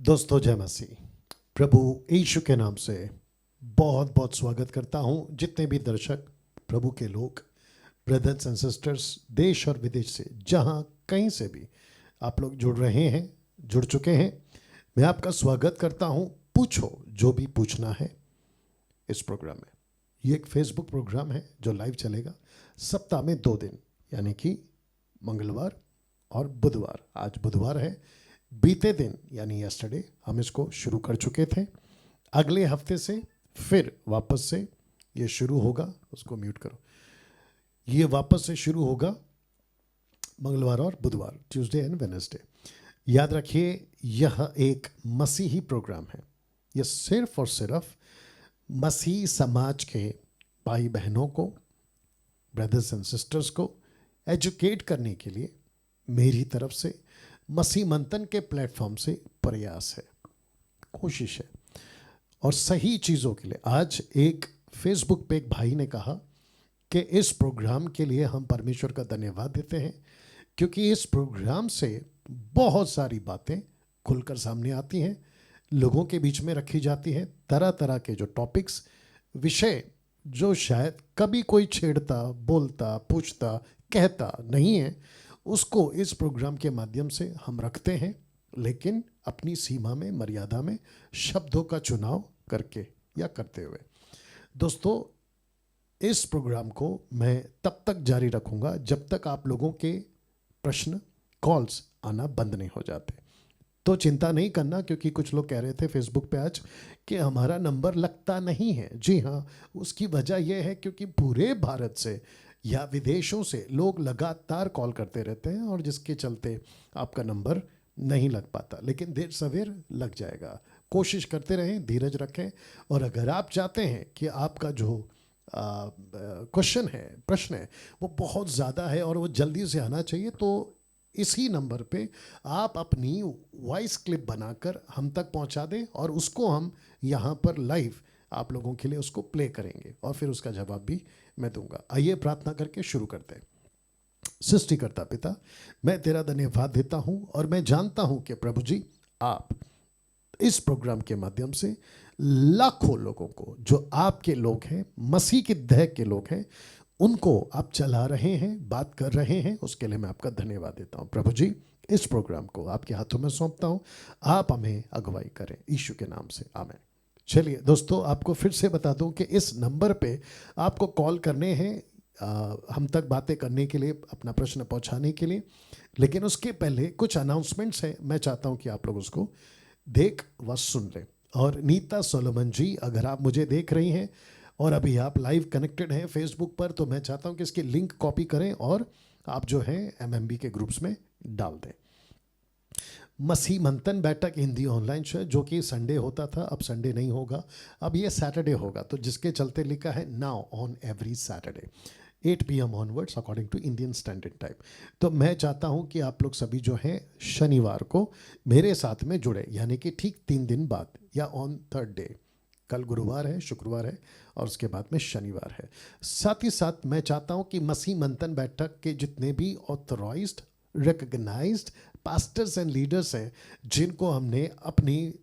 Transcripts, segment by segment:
दोस्तों जय मसीह। प्रभु यीशु के नाम से बहुत बहुत स्वागत करता हूं जितने भी दर्शक प्रभु के लोग, ब्रदर्स एंड सिस्टर्स, देश और विदेश से जहां कहीं से भी आप लोग जुड़ रहे हैं, जुड़ चुके हैं, मैं आपका स्वागत करता हूं। पूछो जो भी पूछना है इस प्रोग्राम में। ये एक फेसबुक प्रोग्राम है जो लाइव चलेगा सप्ताह में 2 दिन, यानी कि मंगलवार और बुधवार। आज बुधवार है। बीते दिन यानी यस्टरडे हम इसको शुरू कर चुके थे। अगले हफ्ते से फिर वापस से ये शुरू होगा। उसको म्यूट करो। ये वापस से शुरू होगा मंगलवार और बुधवार, ट्यूसडे एंड वेडनेसडे। याद रखिए यह एक मसीही प्रोग्राम है। यह सिर्फ और सिर्फ मसीही समाज के भाई बहनों को, ब्रदर्स एंड सिस्टर्स को एजुकेट करने के लिए मेरी तरफ से मसीह मंथन के प्लेटफॉर्म से प्रयास है, कोशिश है, और सही चीज़ों के लिए। आज एक फेसबुक पे एक भाई ने कहा कि इस प्रोग्राम के लिए हम परमेश्वर का धन्यवाद देते हैं क्योंकि इस प्रोग्राम से बहुत सारी बातें खुलकर सामने आती हैं, लोगों के बीच में रखी जाती हैं। तरह तरह के जो टॉपिक्स, विषय जो शायद कभी कोई छेड़ता, बोलता, पूछता, कहता नहीं है, उसको इस प्रोग्राम के माध्यम से हम रखते हैं, लेकिन अपनी सीमा में, मर्यादा में, शब्दों का चुनाव करके या करते हुए। दोस्तों, इस प्रोग्राम को मैं तब तक जारी रखूंगा जब तक आप लोगों के प्रश्न, कॉल्स आना बंद नहीं हो जाते। तो चिंता नहीं करना, क्योंकि कुछ लोग कह रहे थे फेसबुक पे आज कि हमारा नंबर लगता नहीं है। जी हाँ, उसकी वजह यह है क्योंकि पूरे भारत से या विदेशों से लोग लगातार कॉल करते रहते हैं और जिसके चलते आपका नंबर नहीं लग पाता, लेकिन देर सवेर लग जाएगा। कोशिश करते रहें, धीरज रखें, और अगर आप चाहते हैं कि आपका जो क्वेश्चन है, प्रश्न है, वो बहुत ज़्यादा है और वो जल्दी से आना चाहिए, तो इसी नंबर पे आप अपनी वॉइस क्लिप बनाकर हम तक पहुंचा दें और उसको हम यहाँ पर लाइव आप लोगों के लिए उसको प्ले करेंगे और फिर उसका जवाब भी मैं दूंगा। आइए प्रार्थना करके शुरू करते हैं। सृष्टिकर्ता पिता, मैं तेरा धन्यवाद देता हूं और मैं जानता हूं कि प्रभु जी, आप इस प्रोग्राम के माध्यम से लाखों लोगों को, जो आपके लोग हैं, मसीह की देह के लोग हैं, उनको आप चला रहे हैं, बात कर रहे हैं। उसके लिए मैं आपका धन्यवाद देता हूं। प्रभु जी, इस प्रोग्राम को आपके हाथों में सौंपता हूं, आप हमें अगुवाई करें, यीशु के नाम से, आमीन। चलिए दोस्तों, आपको फिर से बता दूं कि इस नंबर पे आपको कॉल करने हैं हम तक बातें करने के लिए, अपना प्रश्न पहुंचाने के लिए। लेकिन उसके पहले कुछ अनाउंसमेंट्स हैं, मैं चाहता हूं कि आप लोग उसको देख व सुन लें। और नीता सोलोमन जी, अगर आप मुझे देख रही हैं और अभी आप लाइव कनेक्टेड हैं फेसबुक पर, तो मैं चाहता हूं कि इसकी लिंक कॉपी करें और आप जो है एमएमबी के ग्रुप्स में डाल दें। मसीह मंथन बैठक हिंदी ऑनलाइन शो, जो कि संडे होता था, अब संडे नहीं होगा, अब ये सैटरडे होगा, तो जिसके चलते लिखा है now on every Saturday 8 PM onwards according to Indian standard time. तो मैं चाहता हूं कि आप लोग सभी जो हैं शनिवार को मेरे साथ में जुड़े, यानी कि ठीक 3 दिन बाद या ऑन थर्ड डे। कल गुरुवार है, शुक्रवार है और उसके बाद में शनिवार है। साथ ही साथ मैं चाहता हूं कि मसीह मंथन बैठक के जितने भी authorised, recognised pastors and leaders हैं, जिनको हमने अपनी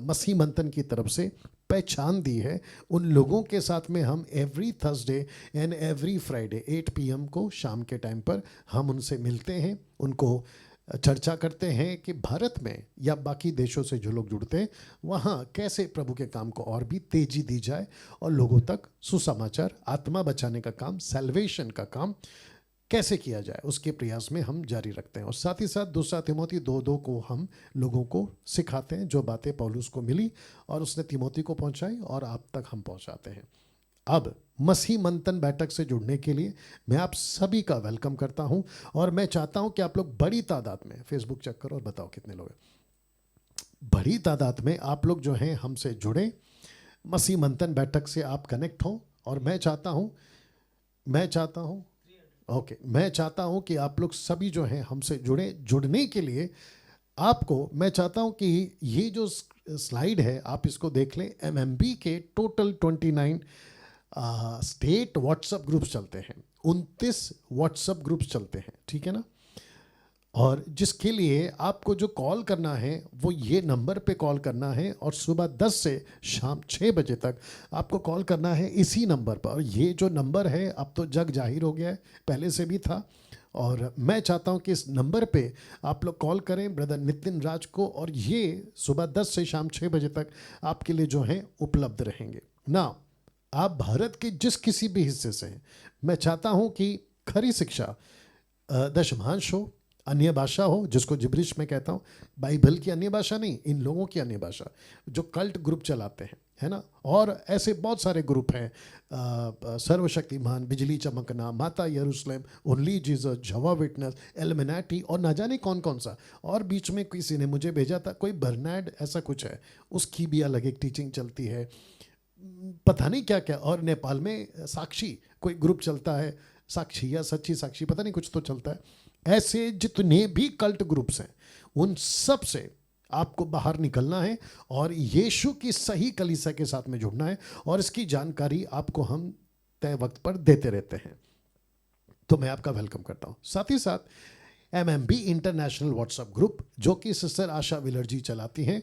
मसीह मंथन की तरफ से पहचान दी है, उन लोगों के साथ में हम every Thursday and every Friday 8 PM को शाम के टाइम पर हम उनसे मिलते हैं, उनको चर्चा करते हैं कि भारत में या बाकी देशों से जो लोग जुड़ते हैं, वहाँ कैसे प्रभु के काम को और भी तेजी दी जाए और लोगों तक सुसमाचार, आत्मा बचाने का काम, सैल्वेशन का काम कैसे किया जाए, उसके प्रयास में हम जारी रखते हैं। और साथ ही साथ 2 तिमोथी 2:2 को हम लोगों को सिखाते हैं, जो बातें पौलुस को मिली और उसने तिमोथी को पहुंचाई और आप तक हम पहुंचाते हैं। अब मसीह मंथन बैठक से जुड़ने के लिए मैं आप सभी का वेलकम करता हूं और मैं चाहता हूं कि आप लोग बड़ी तादाद में, फेसबुक चेक करो और बताओ कितने लोग हैं, बड़ी तादाद में आप लोग जो हैं हमसे जुड़े, मसीह मंथन बैठक से आप कनेक्ट हो। और मैं चाहता हूं मैं चाहता हूं कि आप लोग सभी जो हैं हमसे जुड़े। जुड़ने के लिए आपको मैं चाहता हूं कि ये जो स्लाइड है आप इसको देख लें। एमएमबी के टोटल 29 स्टेट व्हाट्सएप ग्रुप्स चलते हैं, 29 व्हाट्सएप ग्रुप्स चलते हैं, ठीक है ना। और जिसके लिए आपको जो कॉल करना है वो ये नंबर पे कॉल करना है और सुबह 10 से शाम 6 बजे तक आपको कॉल करना है इसी नंबर पर। और ये जो नंबर है अब तो जग जाहिर हो गया है, पहले से भी था। और मैं चाहता हूँ कि इस नंबर पे आप लोग कॉल करें ब्रदर नितिन राज को, और ये सुबह 10 से शाम 6 बजे तक आपके लिए जो है उपलब्ध रहेंगे ना। आप भारत के जिस किसी भी हिस्से से हैं, मैं चाहता हूँ कि खरी शिक्षा, दशमांश हो, अन्य भाषा हो जिसको जिब्रिश में कहता हूँ, बाइबल की अन्य भाषा नहीं, इन लोगों की अन्य भाषा जो कल्ट ग्रुप चलाते हैं, है ना। और ऐसे बहुत सारे ग्रुप हैं, सर्वशक्तिमान, बिजली चमकना, माता यरूशलेम, ओनली जीसस, जवा विटनेस, एलमिनाटी और ना जाने कौन कौन सा। और बीच में किसी ने मुझे भेजा था कोई बर्नार्ड ऐसा कुछ है, उसकी भी अलग एक टीचिंग चलती है, पता नहीं क्या क्या। और नेपाल में साक्षी कोई ग्रुप चलता है, साक्षी या सच्ची साक्षी, पता नहीं कुछ तो चलता है। ऐसे जितने भी कल्ट ग्रुप्स हैं उन सब से आपको बाहर निकलना है और यीशु की सही कलीसिया के साथ में जुड़ना है, और इसकी जानकारी आपको हम तय वक्त पर देते रहते हैं। तो मैं आपका वेलकम करता हूं। साथ ही साथ MMB इंटरनेशनल व्हाट्सएप ग्रुप जो कि सिस्टर आशा विलर्जी चलाती हैं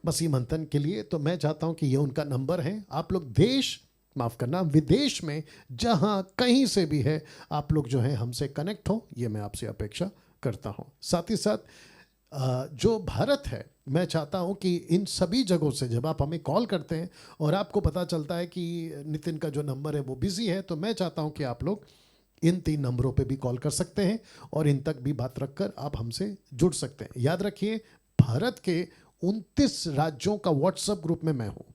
मसीह मंथन के लिए, तो मैं चाहता हूं कि ये उनका नंबर है। आप लोग विदेश में जहां कहीं से भी है, आप लोग जो है हमसे कनेक्ट हो, ये मैं आपसे अपेक्षा करता हूं। साथ ही साथ जो भारत है, मैं चाहता हूं कि इन सभी जगहों से जब आप हमें कॉल करते हैं और आपको पता चलता है कि नितिन का जो नंबर है वो बिजी है, तो मैं चाहता हूं कि आप लोग इन 3 नंबरों पे भी कॉल कर सकते हैं और इन तक भी बात रखकर आप हमसे जुड़ सकते हैं। याद रखिए, भारत के 29 राज्यों का व्हाट्सएप ग्रुप में मैं हूं,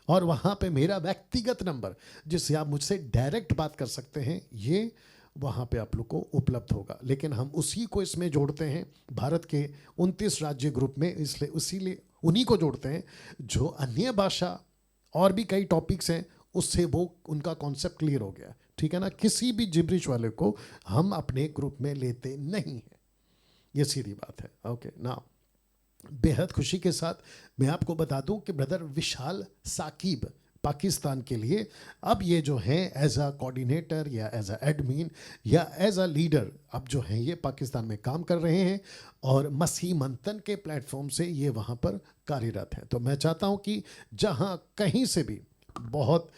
और वहां पे मेरा व्यक्तिगत नंबर जिससे आप मुझसे डायरेक्ट बात कर सकते हैं, ये वहां पे आप लोग को उपलब्ध होगा। लेकिन हम उसी को इसमें जोड़ते हैं, भारत के 29 राज्य ग्रुप में, इसलिए उसीलिए उन्हीं को जोड़ते हैं जो अन्य भाषा और भी कई टॉपिक्स हैं, उससे वो उनका कॉन्सेप्ट क्लियर हो गया, ठीक है ना। किसी भी जिब्रिश वाले को हम अपने ग्रुप में लेते नहीं हैं, ये सीधी बात है। ओके ना। बेहद खुशी के साथ मैं आपको बता दूं कि ब्रदर विशाल साकिब पाकिस्तान के लिए अब ये जो है एज अ कोऑर्डिनेटर या एज अ एडमिन या एज अ लीडर अब जो है ये पाकिस्तान में काम कर रहे हैं, और मसीह मंथन के प्लेटफॉर्म से ये वहाँ पर कार्यरत हैं। तो मैं चाहता हूँ कि जहाँ कहीं से भी बहुत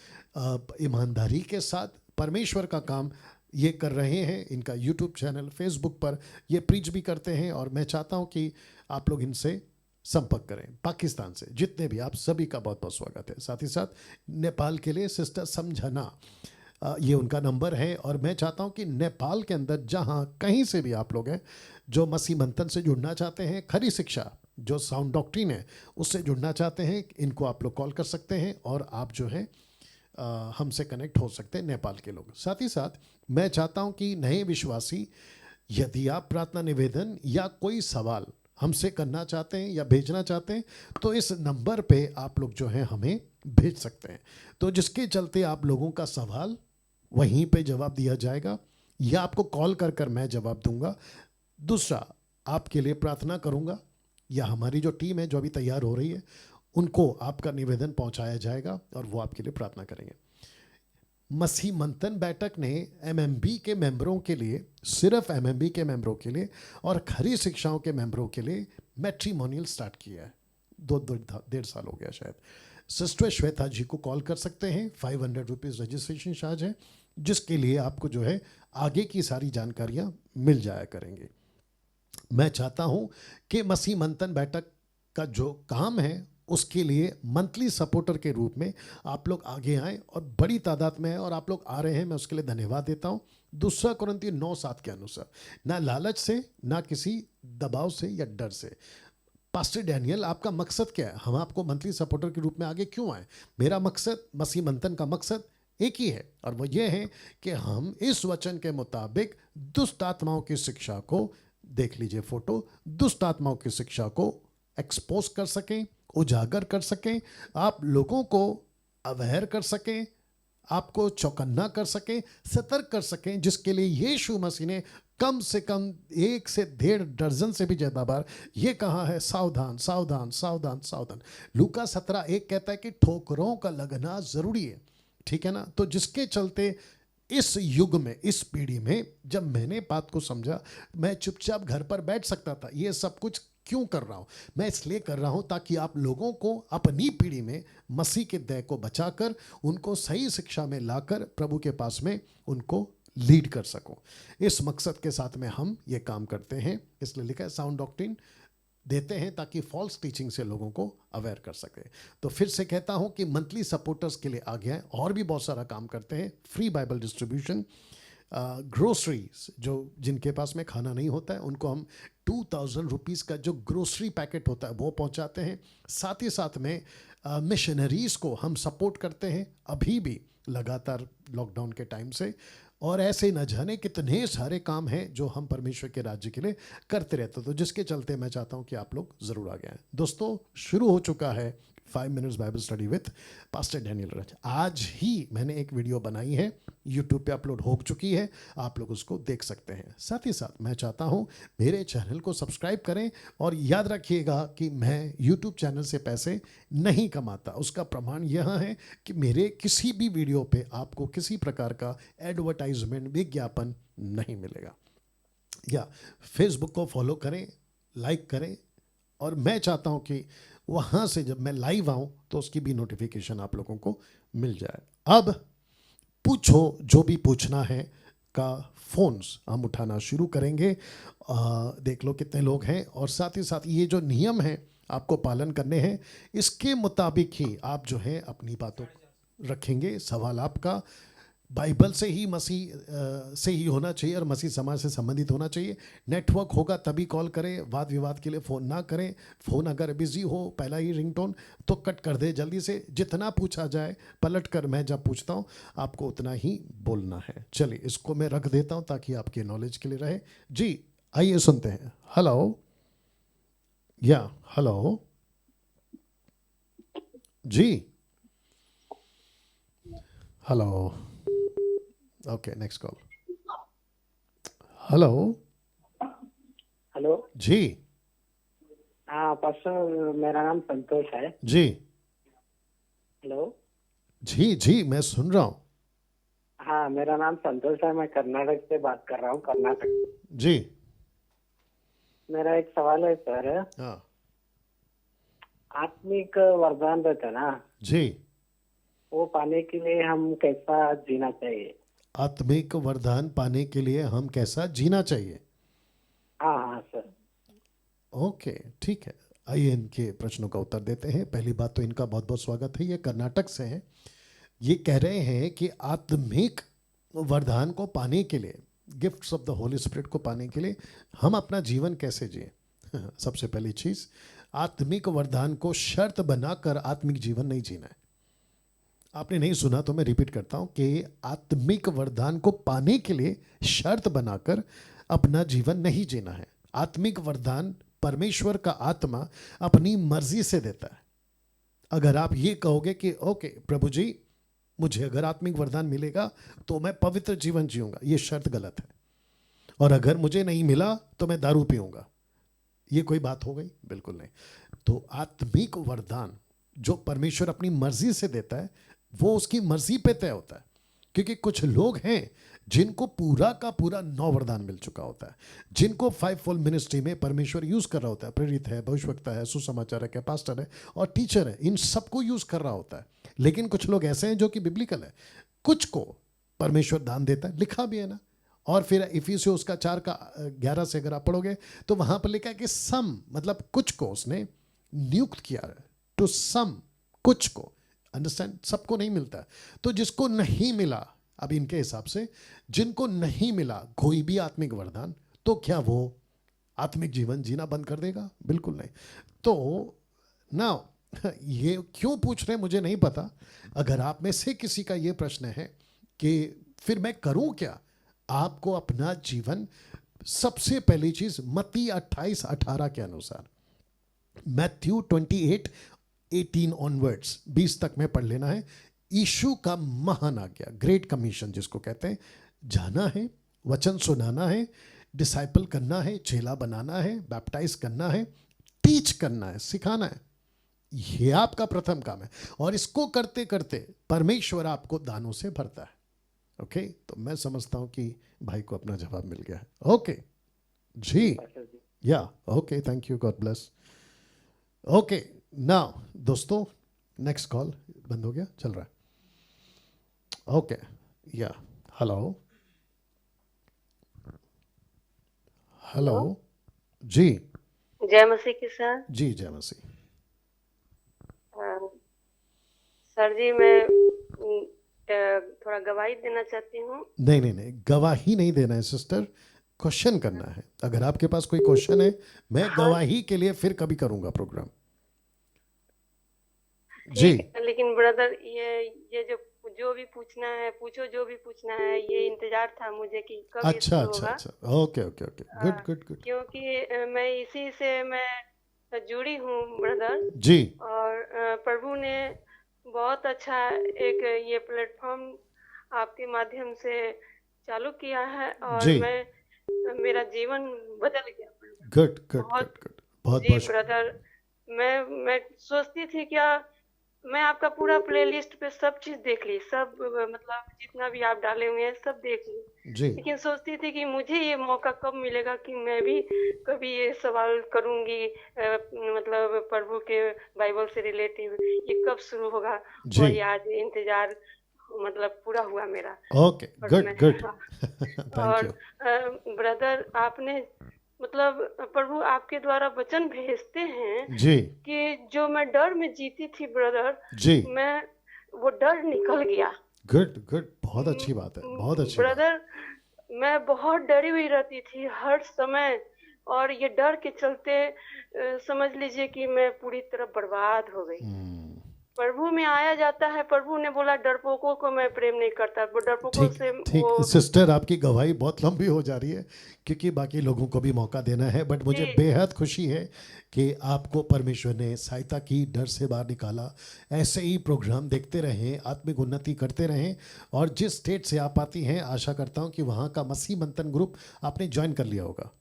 ईमानदारी के साथ परमेश्वर का काम ये कर रहे हैं, इनका यूट्यूब चैनल, फेसबुक पर ये प्रीच भी करते हैं, और मैं चाहता हूँ कि आप लोग इनसे संपर्क करें। पाकिस्तान से जितने भी, आप सभी का बहुत बहुत स्वागत है। साथ ही साथ नेपाल के लिए सिस्टर समझना, ये उनका नंबर है, और मैं चाहता हूं कि नेपाल के अंदर जहां कहीं से भी आप लोग हैं जो मसीह मंथन से जुड़ना चाहते हैं, खरी शिक्षा जो साउंड डॉक्ट्रिन है उससे जुड़ना चाहते हैं, इनको आप लोग कॉल कर सकते हैं और आप जो है हमसे कनेक्ट हो सकते हैं, नेपाल के लोग। साथ ही साथ मैं चाहता हूं कि नए विश्वासी, यदि आप प्रार्थना निवेदन या कोई सवाल हमसे करना चाहते हैं या भेजना चाहते हैं, तो इस नंबर पे आप लोग जो हैं हमें भेज सकते हैं। तो जिसके चलते आप लोगों का सवाल वहीं पे जवाब दिया जाएगा, या आपको कॉल कर कर मैं जवाब दूंगा। दूसरा, आपके लिए प्रार्थना करूंगा, या हमारी जो टीम है जो अभी तैयार हो रही है उनको आपका निवेदन पहुंचाया जाएगा और वो आपके लिए प्रार्थना करेंगे। मसीह मंथन बैठक ने MMB के मेंबरों के लिए, सिर्फ MMB के मेंबरों के लिए और खरी शिक्षाओं के मेंबरों के लिए मैट्रिमोनियल स्टार्ट किया है। 2.5 साल हो गया शायद। सिस्टर श्वेता जी को कॉल कर सकते हैं, 500 रुपीज़ रजिस्ट्रेशन चार्ज है, जिसके लिए आपको जो है आगे की सारी जानकारियां मिल जाया करेंगे। मैं चाहता हूं कि मसीह मंथन बैठक का जो काम है उसके लिए मंथली सपोर्टर के रूप में आप लोग आगे आएँ, और बड़ी तादाद में है और आप लोग आ रहे हैं, मैं उसके लिए धन्यवाद देता हूँ। 2 कुरिन्थियों 9:7 के अनुसार, ना लालच से, ना किसी दबाव से या डर से। पास्टर डैनियल, आपका मकसद क्या है? हम आपको मंथली सपोर्टर के रूप में आगे क्यों आए? मेरा मकसद, मसीह मंथन का मकसद एक ही है, और वो ये है कि हम इस वचन के मुताबिक दुष्ट आत्माओं की शिक्षा को, देख लीजिए फोटो, दुष्ट आत्माओं की शिक्षा को एक्सपोज कर सकें, उजागर कर सकें, आप लोगों को अवेयर कर सकें, आपको चौकन्ना कर सकें, सतर्क कर सकें, जिसके लिए यीशु मसीह ने कम से कम 1 से 1.5 दर्जन से भी ज़्यादा बार ये कहा है, सावधान सावधान सावधान सावधान। लूका 17:1 कहता है कि ठोकरों का लगना ज़रूरी है, ठीक है ना। तो जिसके चलते इस युग में, इस पीढ़ी में जब मैंने बात को समझा, मैं चुपचाप घर पर बैठ सकता था। ये सब कुछ क्यों कर रहा हूं? मैं इसलिए कर रहा हूं ताकि आप लोगों को अपनी पीढ़ी में मसीह के दया को बचाकर, उनको सही शिक्षा में लाकर प्रभु के पास में उनको लीड कर सकूं। इस मकसद के साथ में हम ये काम करते हैं। इसलिए लिखा है साउंड डॉक्ट्रिन देते हैं ताकि फॉल्स टीचिंग से लोगों को अवेयर कर सके। तो फिर से कहता हूं कि मंथली सपोर्टर्स के लिए आगे हैं, और भी बहुत सारा काम करते हैं। फ्री बाइबल डिस्ट्रीब्यूशन, ग्रोसरीज, जो जिनके पास में खाना नहीं होता है उनको हम 2000 रुपीज़ का जो ग्रोसरी पैकेट होता है वो पहुंचाते हैं। साथ ही साथ में मिशनरीज़ को हम सपोर्ट करते हैं, अभी भी लगातार लॉकडाउन के टाइम से। और ऐसे न जाने कितने सारे काम हैं जो हम परमेश्वर के राज्य के लिए करते रहते, तो जिसके चलते मैं चाहता हूं कि आप लोग ज़रूर आगे आएं। दोस्तों, शुरू हो चुका है 5 minutes Bible study with pastor Daniel Raj. आज ही मैंने एक वीडियो बनाई है, यूट्यूब पे अपलोड हो चुकी है, आप लोग उसको देख सकते हैं। साथ ही साथ मैं चाहता हूं मेरे चैनल को सब्सक्राइब करें, और याद रखिएगा कि मैं यूट्यूब चैनल से पैसे नहीं कमाता। उसका प्रमाण यह है कि मेरे किसी भी वीडियो पे आपको किसी प्रकार का एडवर्टाइजमेंट, विज्ञापन नहीं मिलेगा। या फेसबुक को फॉलो करें, लाइक करें, और मैं चाहता हूं कि वहाँ से जब मैं लाइव आऊँ तो उसकी भी नोटिफिकेशन आप लोगों को मिल जाए। अब पूछो जो भी पूछना है का फ़ोन्स हम उठाना शुरू करेंगे। देख लो कितने लोग हैं, और साथ ही साथ ये जो नियम हैं आपको पालन करने हैं, इसके मुताबिक ही आप जो है अपनी बातों रखेंगे। सवाल आपका बाइबल से ही, मसीह से ही होना चाहिए, और मसीह समाज से संबंधित होना चाहिए। नेटवर्क होगा तभी कॉल करें, वाद विवाद के लिए फ़ोन ना करें। फ़ोन अगर बिजी हो, पहला ही रिंगटोन, तो कट कर दे जल्दी से। जितना पूछा जाए पलट कर मैं जब पूछता हूँ आपको उतना ही बोलना है। चलिए इसको मैं रख देता हूँ ताकि आपके नॉलेज के लिए रहे। जी आइए सुनते हैं। हेलो, या हेलो जी, hello, okay next call. Hello hello. जी, हाँ पास्टर, मेरा नाम संतोष है। जी हेलो। जी जी, मैं सुन रहा हूँ। हाँ, मेरा नाम संतोष है, मैं कर्नाटक से बात कर रहा हूँ, कर्नाटक। जी मेरा एक सवाल है सर। हाँ आत्मिक वरदान रहता है ना, जी, वो पाने के लिए हम कैसा जीना चाहिए? आत्मिक वरदान पाने के लिए हम कैसा जीना चाहिए? हाँ हाँ सर। ओके ठीक है, आइए इनके प्रश्नों का उत्तर देते हैं। पहली बात तो इनका बहुत बहुत स्वागत है, ये कर्नाटक से हैं। ये कह रहे हैं कि आत्मिक वरदान को पाने के लिए, gifts of the Holi spirit को पाने के लिए हम अपना जीवन कैसे जिए। सबसे पहली चीज़, आत्मिक वरदान को शर्त बनाकर आत्मिक जीवन नहीं जीना है। आपने नहीं सुना तो मैं रिपीट करता हूं कि आत्मिक वरदान को पाने के लिए शर्त बनाकर अपना जीवन नहीं जीना है। आत्मिक वरदान परमेश्वर का आत्मा अपनी मर्जी से देता है। अगर आप ये कहोगे कि ओके प्रभु जी, मुझे अगर आत्मिक वरदान मिलेगा तो मैं पवित्र जीवन जीऊंगा, ये शर्त गलत है। और अगर मुझे नहीं मिला तो मैं दारू पीऊंगा, ये कोई बात हो गई? बिल्कुल नहीं। तो आत्मिक वरदान जो परमेश्वर अपनी मर्जी से देता है, वो उसकी मर्जी पे तय होता है। क्योंकि कुछ लोग हैं जिनको पूरा का पूरा 9 वरदान मिल चुका होता है, जिनको 5-fold मिनिस्ट्री में परमेश्वर यूज कर रहा होता है। प्रेरित है, भविष्यवक्ता है, सुसमाचारक है, पास्टर है और टीचर है, इन सबको यूज कर रहा होता है। लेकिन कुछ लोग ऐसे हैं जो कि बिब्लिकल है, कुछ को परमेश्वर दान देता है, लिखा भी है ना। और फिर इफिसियों उसका 4:11 से अगर आप पढ़ोगे तो वहां पर लिखा है कि सम, मतलब कुछ को उसने नियुक्त किया, टू सम, कुछ को। अंडरस्टैंड? सबको नहीं मिलता। तो जिसको नहीं मिला, अब इनके हिसाब से जिनको नहीं मिला कोई भी आत्मिक वरदान, तो क्या वो आत्मिक जीवन जीना बंद कर देगा? बिल्कुल नहीं। तो ना ये क्यों पूछ रहे हैं मुझे नहीं पता। अगर आप में से किसी का ये प्रश्न है कि फिर मैं करूं क्या, आपको अपना जीवन, सबसे पहली चीज मत्ती 28:18 के अनुसार, मैथ्यू 28:18 ऑनवर्ड्स, 20 तक में पढ़ लेना है। यीशु का महान आज्ञा, ग्रेट कमीशन जिसको कहते हैं, जाना है, वचन सुनाना है, डिसाइपल करना है, चेला बनाना है, बैप्टाइज करना है, टीच करना है, सिखाना है। ये आपका प्रथम काम है। और इसको करते करते परमेश्वर आपको दानों से भरता है। ओके, तो मैं समझता हूँ कि भाई को अपना जवाब मिल गया है। ओके जी, पास्टर जी। या okay, thank you, God bless. Okay, now दोस्तों, नेक्स्ट कॉल बंद हो गया, चल रहा है। ओके, या हेलो, हेलो हेलो। जी, जय मसीह की सर। जी जय मसीह। सर जी मैं थोड़ा गवाही देना चाहती हूँ। नहीं नहीं नहीं, गवाही नहीं देना है सिस्टर, क्वेश्चन करना है। अगर आपके पास कोई क्वेश्चन है, मैं हाँ गवाही के लिए फिर कभी करूंगा प्रोग्राम। जी, ठीक है, लेकिन ब्रदर ये जो भी पूछना है पूछो, जो भी पूछना है, ये इंतजार था मुझे कि कब ये अच्छा शुरू अच्छा होगा। अच्छा, okay okay okay, good good good. क्योंकि मैं इसी से मैं जुड़ी हूँ ब्रदर। जी और प्रभु ने बहुत अच्छा एक ये प्लेटफॉर्म आपके माध्यम से चालू किया है और जी, मेरा जीवन बदल गया ब्रदर। गुड गुड बहुत। गुड गुड, बहुत जी बहुत ब्रदर, मैं सोचती थी क्या, मैं आपका पूरा प्लेलिस्ट पे सब चीज देख ली, सब मतलब जितना भी आप डाले हुए हैं सब देख ली। जी लेकिन सोचती थी कि मुझे ये मौका कब मिलेगा कि मैं भी कभी ये सवाल करूंगी, मतलब प्रभु के बाइबल से रिलेटिव ये कब शुरू होगा। जी, और ये आज इंतजार मतलब पूरा हुआ मेरा। ओके, और गुड मैं गुड, हाँ, थैंक और यू। ब्रदर आपने मतलब प्रभु आपके द्वारा वचन भेजते हैं जी कि जो मैं डर में जीती थी ब्रदर, जी, मैं वो डर निकल गया। गुड गुड, बहुत अच्छी बात है, बहुत अच्छी बात। ब्रदर मैं बहुत डरी हुई रहती थी हर समय, और ये डर के चलते समझ लीजिए कि मैं पूरी तरह बर्बाद हो गई। प्रभु में आया जाता है, प्रभु ने बोला डरपोकों को मैं प्रेम नहीं करता, वो डरपोकों ठीक से ठीक, वो। सिस्टर आपकी गवाही बहुत लंबी हो जा रही है, क्योंकि बाकी लोगों को भी मौका देना है, बट मुझे जी बेहद खुशी है कि आपको परमेश्वर ने सहायता की, डर से बाहर निकाला। ऐसे ही प्रोग्राम देखते रहें, आत्मिक उन्नति करते रहें, और जिस स्टेट से आप आती हैं, आशा करता हूँ कि वहाँ का मसीह मंथन ग्रुप आपने ज्वाइन कर लिया होगा।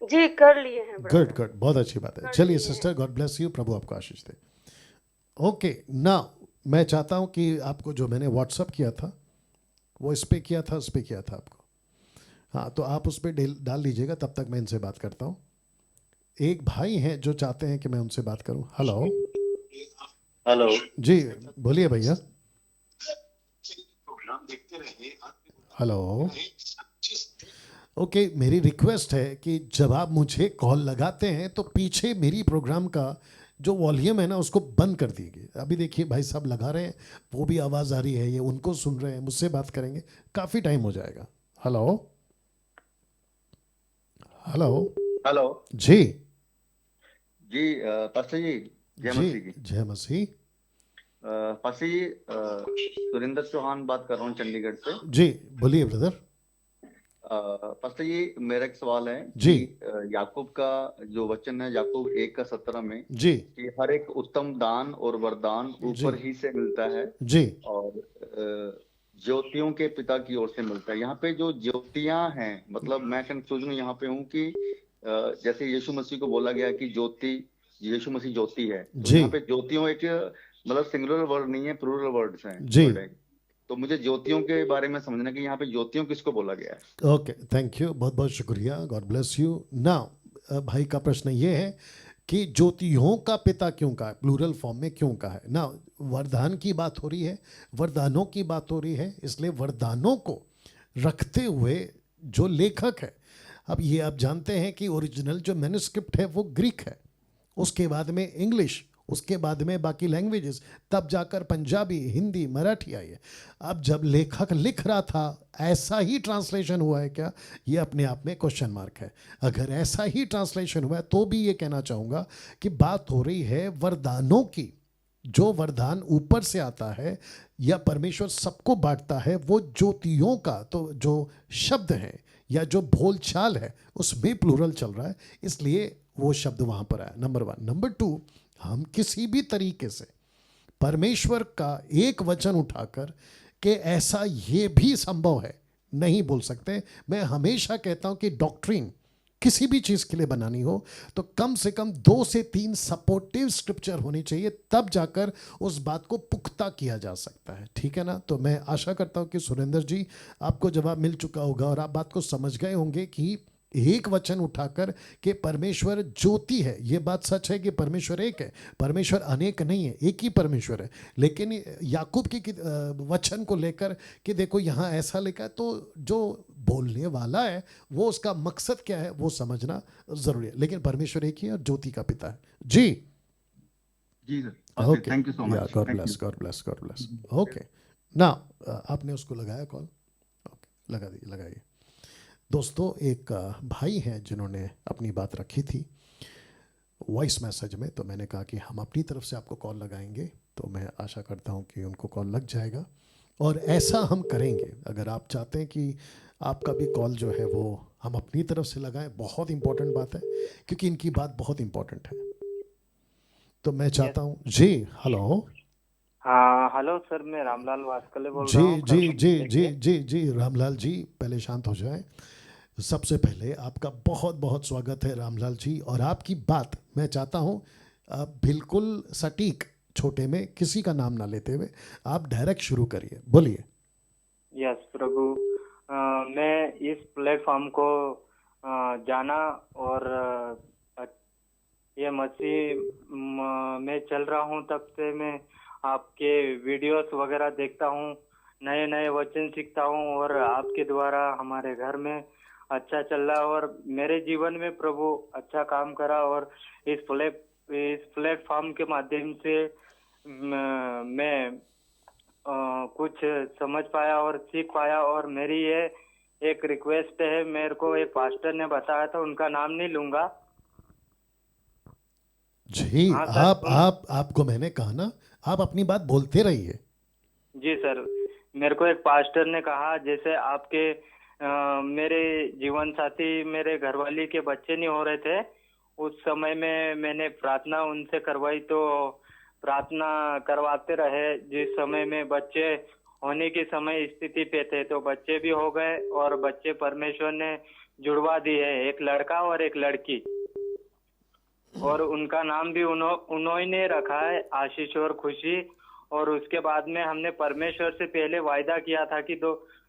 जी कर लिए हैं गुड ब्रदर, गुड, बहुत अच्छी बात है। कर चलिए लिए हैं। सिस्टर, गॉड ब्लेस यू, प्रभु आपको आशीष दे। ओके, ना मैं चाहता हूँ कि आपको जो मैंने व्हाट्सअप किया था, वो इस पे किया था, उस पे किया था आपको। हाँ, तो आप उस पर डाल दीजिएगा, तब तक मैं इनसे बात करता हूँ। एक भाई हैं जो चाहते हैं कि मैं उनसे बात करूँ। हेलो हेलो जी, बोलिए भैया। हेलो, ओके, मेरी रिक्वेस्ट है कि जब आप मुझे कॉल लगाते हैं तो पीछे मेरी प्रोग्राम का जो वॉल्यूम है ना, उसको बंद कर दीजिए। अभी देखिए भाई साहब लगा रहे हैं, वो भी आवाज़ आ रही है, ये उनको सुन रहे हैं, मुझसे बात करेंगे, काफ़ी टाइम हो जाएगा। हेलो हेलो हेलो जी जी पास्टर जी, जय जी, मसीह की। जय मसीह। पास्टर जी, सुरेंद्र चौहान बात कर रहा हूँ चंडीगढ़ से। जी बोलिए ब्रदर। पास्टर जी, मेरा एक सवाल है जी कि याकूब का जो वचन है, याकूब 1:17 में, जी कि हर एक उत्तम दान और वरदान जी ऊपर ही से मिलता है जी और ज्योतियों के पिता की ओर से मिलता है। यहाँ पे जो ज्योतियां हैं, मतलब मैं कंफ्यूज हूँ यहाँ पे हूँ कि जैसे यीशु मसीह को बोला गया कि ज्योति, यीशु मसीह ज्योति है, तो जी यहाँ पे ज्योतियों एक मतलब सिंगुलर वर्ड नहीं है, प्लूरल वर्ड्स हैं, जी, वर्ड है। तो मुझे ज्योतियों के बारे में समझना कि यहाँ पे ज्योतियों किसको बोला गया है। ओके, थैंक यू, बहुत बहुत शुक्रिया, गॉड ब्लेस यू। नाउ भाई का प्रश्न ये है कि ज्योतियों का पिता क्यों का है, प्लूरल फॉर्म में क्यों का है ना। वरदान की बात हो रही है, वरदानों की बात हो रही है, इसलिए वरदानों को रखते हुए जो लेखक है, अब ये आप जानते हैं कि ओरिजिनल जो मैन्युस्क्रिप्ट है वो ग्रीक है, उसके बाद में इंग्लिश, उसके बाद में बाकी लैंग्वेजेस, तब जाकर पंजाबी, हिंदी, मराठी आई है। अब जब लेखक लिख रहा था, ऐसा ही ट्रांसलेशन हुआ है क्या, ये अपने आप में क्वेश्चन मार्क है। अगर ऐसा ही ट्रांसलेशन हुआ है तो भी ये कहना चाहूँगा कि बात हो रही है वरदानों की। जो वरदान ऊपर से आता है या परमेश्वर सबको बांटता है, वो ज्योतियों का तो जो शब्द है या जो बोलचाल है उसमें प्लूरल चल रहा है, इसलिए वो शब्द वहाँ पर आया, नंबर वन। नंबर टू, हम किसी भी तरीके से परमेश्वर का एक वचन उठाकर कि ऐसा ये भी संभव है नहीं बोल सकते। मैं हमेशा कहता हूं कि डॉक्ट्रिन किसी भी चीज़ के लिए बनानी हो तो कम से कम 2 से 3 सपोर्टिव स्क्रिप्चर होनी चाहिए, तब जाकर उस बात को पुख्ता किया जा सकता है। ठीक है ना? तो मैं आशा करता हूं कि सुरेंद्र जी आपको जवाब मिल चुका होगा और आप बात को समझ गए होंगे कि एक वचन उठाकर कि परमेश्वर ज्योति है, ये बात सच है कि परमेश्वर एक है, परमेश्वर अनेक नहीं है, एक ही परमेश्वर है। लेकिन याकूब की वचन को लेकर कि देखो यहाँ ऐसा लिखा है, तो जो बोलने वाला है वो उसका मकसद क्या है वो समझना जरूरी है। लेकिन परमेश्वर एक ही है और ज्योति का पिता है। जी जी sir, okay, thank you so much, God thank bless, you. God bless, God bless. Okay ना, आपने उसको लगाया कॉल? ओके, लगा दी, लगाइए। दोस्तों, एक भाई हैं जिन्होंने अपनी बात रखी थी वॉइस मैसेज में, तो मैंने कहा कि हम अपनी तरफ से आपको कॉल लगाएंगे, तो मैं आशा करता हूं कि उनको कॉल लग जाएगा और ऐसा हम करेंगे। अगर आप चाहते हैं कि आपका भी कॉल जो है वो हम अपनी तरफ से लगाएं, बहुत इंपॉर्टेंट बात है क्योंकि इनकी बात बहुत इंपॉर्टेंट है। तो मैं चाहता हूं जी, हेलो हाँ हेलो सर, मैं रामलाल वास्कले बोल रहा जी हूँ जी जी करनाल जी से। जी जी रामलाल जी, पहले शांत हो जाएं। सबसे पहले आपका बहुत बहुत स्वागत है रामलाल जी, और आपकी बात मैं चाहता हूं बिल्कुल सटीक, छोटे में किसी का नाम ना लेते हुए आप डायरेक्ट शुरू करिए, बोलिए। यस प्रभु, मैं इस प्लेटफॉर्म को जाना और ये मसीह में चल रहा हूँ, तब से मैं आपके वीडियोस वगैरह देखता हूँ, नए नए वचन सीखता हूँ और आपके द्वारा हमारे घर में अच्छा चल रहा है और मेरे जीवन में प्रभु अच्छा काम करा। और इस प्लेटफॉर्म के माध्यम से मैं कुछ समझ पाया और सीख पाया। और मेरी ये एक रिक्वेस्ट है, मेरे को एक पास्टर ने बताया था, उनका नाम नहीं लूंगा। जी हाँ सर, आपको मैंने कहा ना, आप अपनी बात बोलते रहिए। जी सर, मेरे को एक पास्टर ने कहा, जैसे आपके मेरे जीवन साथी, मेरे घरवाली के बच्चे नहीं हो रहे थे, उस समय में मैंने प्रार्थना उनसे करवाई, तो प्रार्थना करवाते रहे। जिस समय में बच्चे होने की समय स्थिति पे थे, तो बच्चे भी हो गए और बच्चे परमेश्वर ने जुड़वा दिए, एक लड़का और एक लड़की, और उनका नाम भी उन्होंने रखा है, आशीष और खुशी। और उसके बाद में हमने परमेश्वर से पहले वायदा किया था कि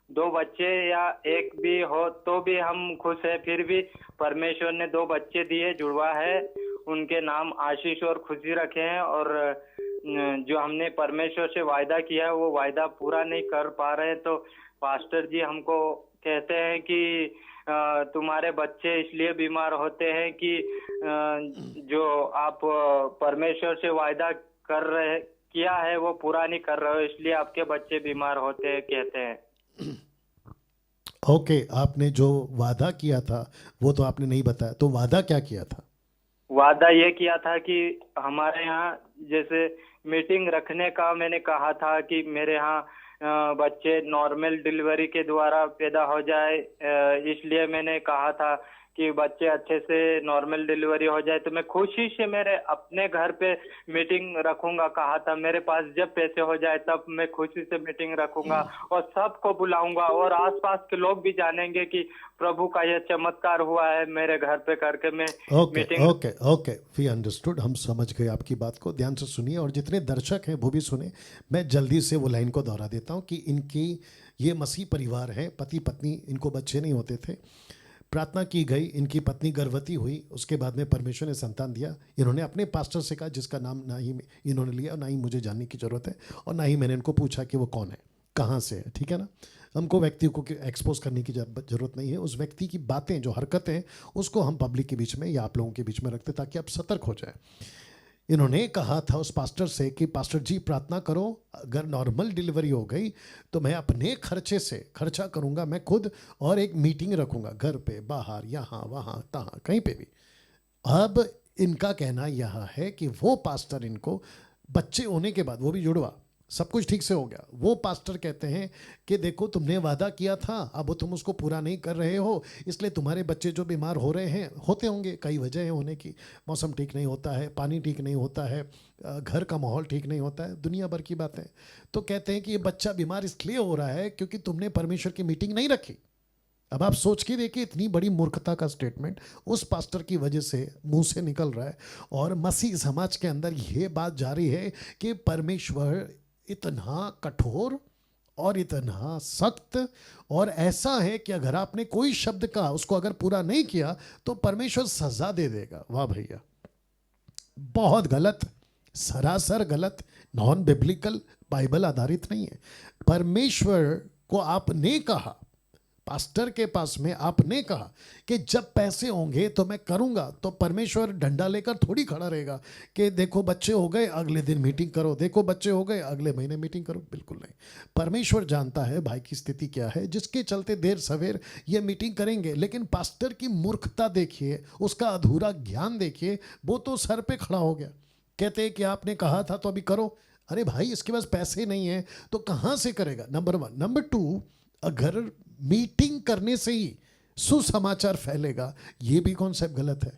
दो बच्चे या एक भी हो तो भी हम खुश है, फिर भी परमेश्वर ने 2 बच्चे दिए, जुड़वा है, उनके नाम आशीष और खुशी रखे हैं। और जो हमने परमेश्वर से वायदा किया है वो वायदा पूरा नहीं कर पा रहे, तो पास्टर जी हमको कहते हैं कि तुम्हारे बच्चे इसलिए बीमार होते हैं कि जो आप परमेश्वर से वायदा किया है वो पूरा नहीं कर रहे हो, इसलिए आपके बच्चे बीमार होते हैं, कहते हैं। ओके, आपने जो वादा किया था वो तो आपने नहीं बताया, तो वादा क्या किया था? वादा ये किया था कि हमारे यहाँ जैसे मीटिंग रखने का मैंने कहा था कि मेरे यहाँ बच्चे नॉर्मल डिलीवरी के द्वारा पैदा हो जाए, इसलिए मैंने कहा था कि बच्चे अच्छे से नॉर्मल डिलीवरी हो जाए, तो मैं खुशी से मेरे अपने घर पे मीटिंग रखूंगा, कहा था। मेरे पास जब पैसे हो जाए तब मैं खुशी से मीटिंग रखूंगा और सबको बुलाऊंगा और आसपास के लोग भी जानेंगे कि प्रभु का यह चमत्कार हुआ है मेरे घर पे करके मैं मीटिंग। ओके, वी अंडरस्टूड, हम समझ गए आपकी बात को। ध्यान से सुनिए और जितने दर्शक हैं वो भी सुने। मैं जल्दी से वो लाइन को दोहरा देता हूँ कि इनकी ये मसीह परिवार है, पति पत्नी, इनको बच्चे नहीं होते थे, प्रार्थना की गई, इनकी पत्नी गर्भवती हुई, उसके बाद में परमेश्वर ने संतान दिया। इन्होंने अपने पास्टर से कहा, जिसका नाम ना ही इन्होंने लिया और ना ही मुझे जानने की ज़रूरत है और ना ही मैंने इनको पूछा कि वो कौन है, कहाँ से है। ठीक है ना? हमको व्यक्ति को एक्सपोज करने की ज़रूरत नहीं है। उस व्यक्ति की बातें, जो हरकतें, उसको हम पब्लिक के बीच में या आप लोगों के बीच में रखते ताकि आप सतर्क हो जाए। इन्होंने कहा था उस पास्टर से कि पास्टर जी प्रार्थना करो, अगर नॉर्मल डिलीवरी हो गई तो मैं अपने खर्चे से खर्चा करूंगा, मैं खुद, और एक मीटिंग रखूंगा घर पे, बाहर, यहाँ वहाँ तहाँ कहीं पे भी। अब इनका कहना यह है कि वो पास्टर इनको बच्चे होने के बाद, वो भी जुड़वा, सब कुछ ठीक से हो गया, वो पास्टर कहते हैं कि देखो तुमने वादा किया था, अब तुम उसको पूरा नहीं कर रहे हो, इसलिए तुम्हारे बच्चे जो बीमार हो रहे हैं, होते होंगे, कई वजह होने की, मौसम ठीक नहीं होता है, पानी ठीक नहीं होता है, घर का माहौल ठीक नहीं होता है, दुनिया भर की बातें। तो कहते हैं कि ये बच्चा बीमार इसलिए हो रहा है क्योंकि तुमने परमेश्वर की मीटिंग नहीं रखी। अब आप सोच के देखिए, इतनी बड़ी मूर्खता का स्टेटमेंट उस पास्टर की वजह से मुंह से निकल रहा है, और मसीह समाज के अंदर ये बात जारी है कि परमेश्वर इतना कठोर और इतना सख्त और ऐसा है कि अगर आपने कोई शब्द कहा, उसको अगर पूरा नहीं किया तो परमेश्वर सजा दे देगा। वाह भैया, बहुत गलत, सरासर गलत, नॉन बिब्लिकल, बाइबल आधारित नहीं है। परमेश्वर को आपने कहा, पास्टर के पास में आपने कहा कि जब पैसे होंगे तो मैं करूंगा, तो परमेश्वर डंडा लेकर थोड़ी खड़ा रहेगा कि देखो बच्चे हो गए अगले दिन मीटिंग करो, देखो बच्चे हो गए अगले महीने मीटिंग करो। बिल्कुल नहीं। परमेश्वर जानता है भाई की स्थिति क्या है, जिसके चलते देर सवेर ये मीटिंग करेंगे। लेकिन पास्टर की मूर्खता देखिए, उसका अधूरा ज्ञान देखिए, वो तो सर पे खड़ा हो गया। कहते हैं कि आपने कहा था तो अभी करो। अरे भाई, इसके पास पैसे नहीं है तो कहाँ से करेगा? नंबर 1। नंबर 2, अगर मीटिंग करने से ही सुसमाचार फैलेगा, ये भी कॉन्सेप्ट गलत है।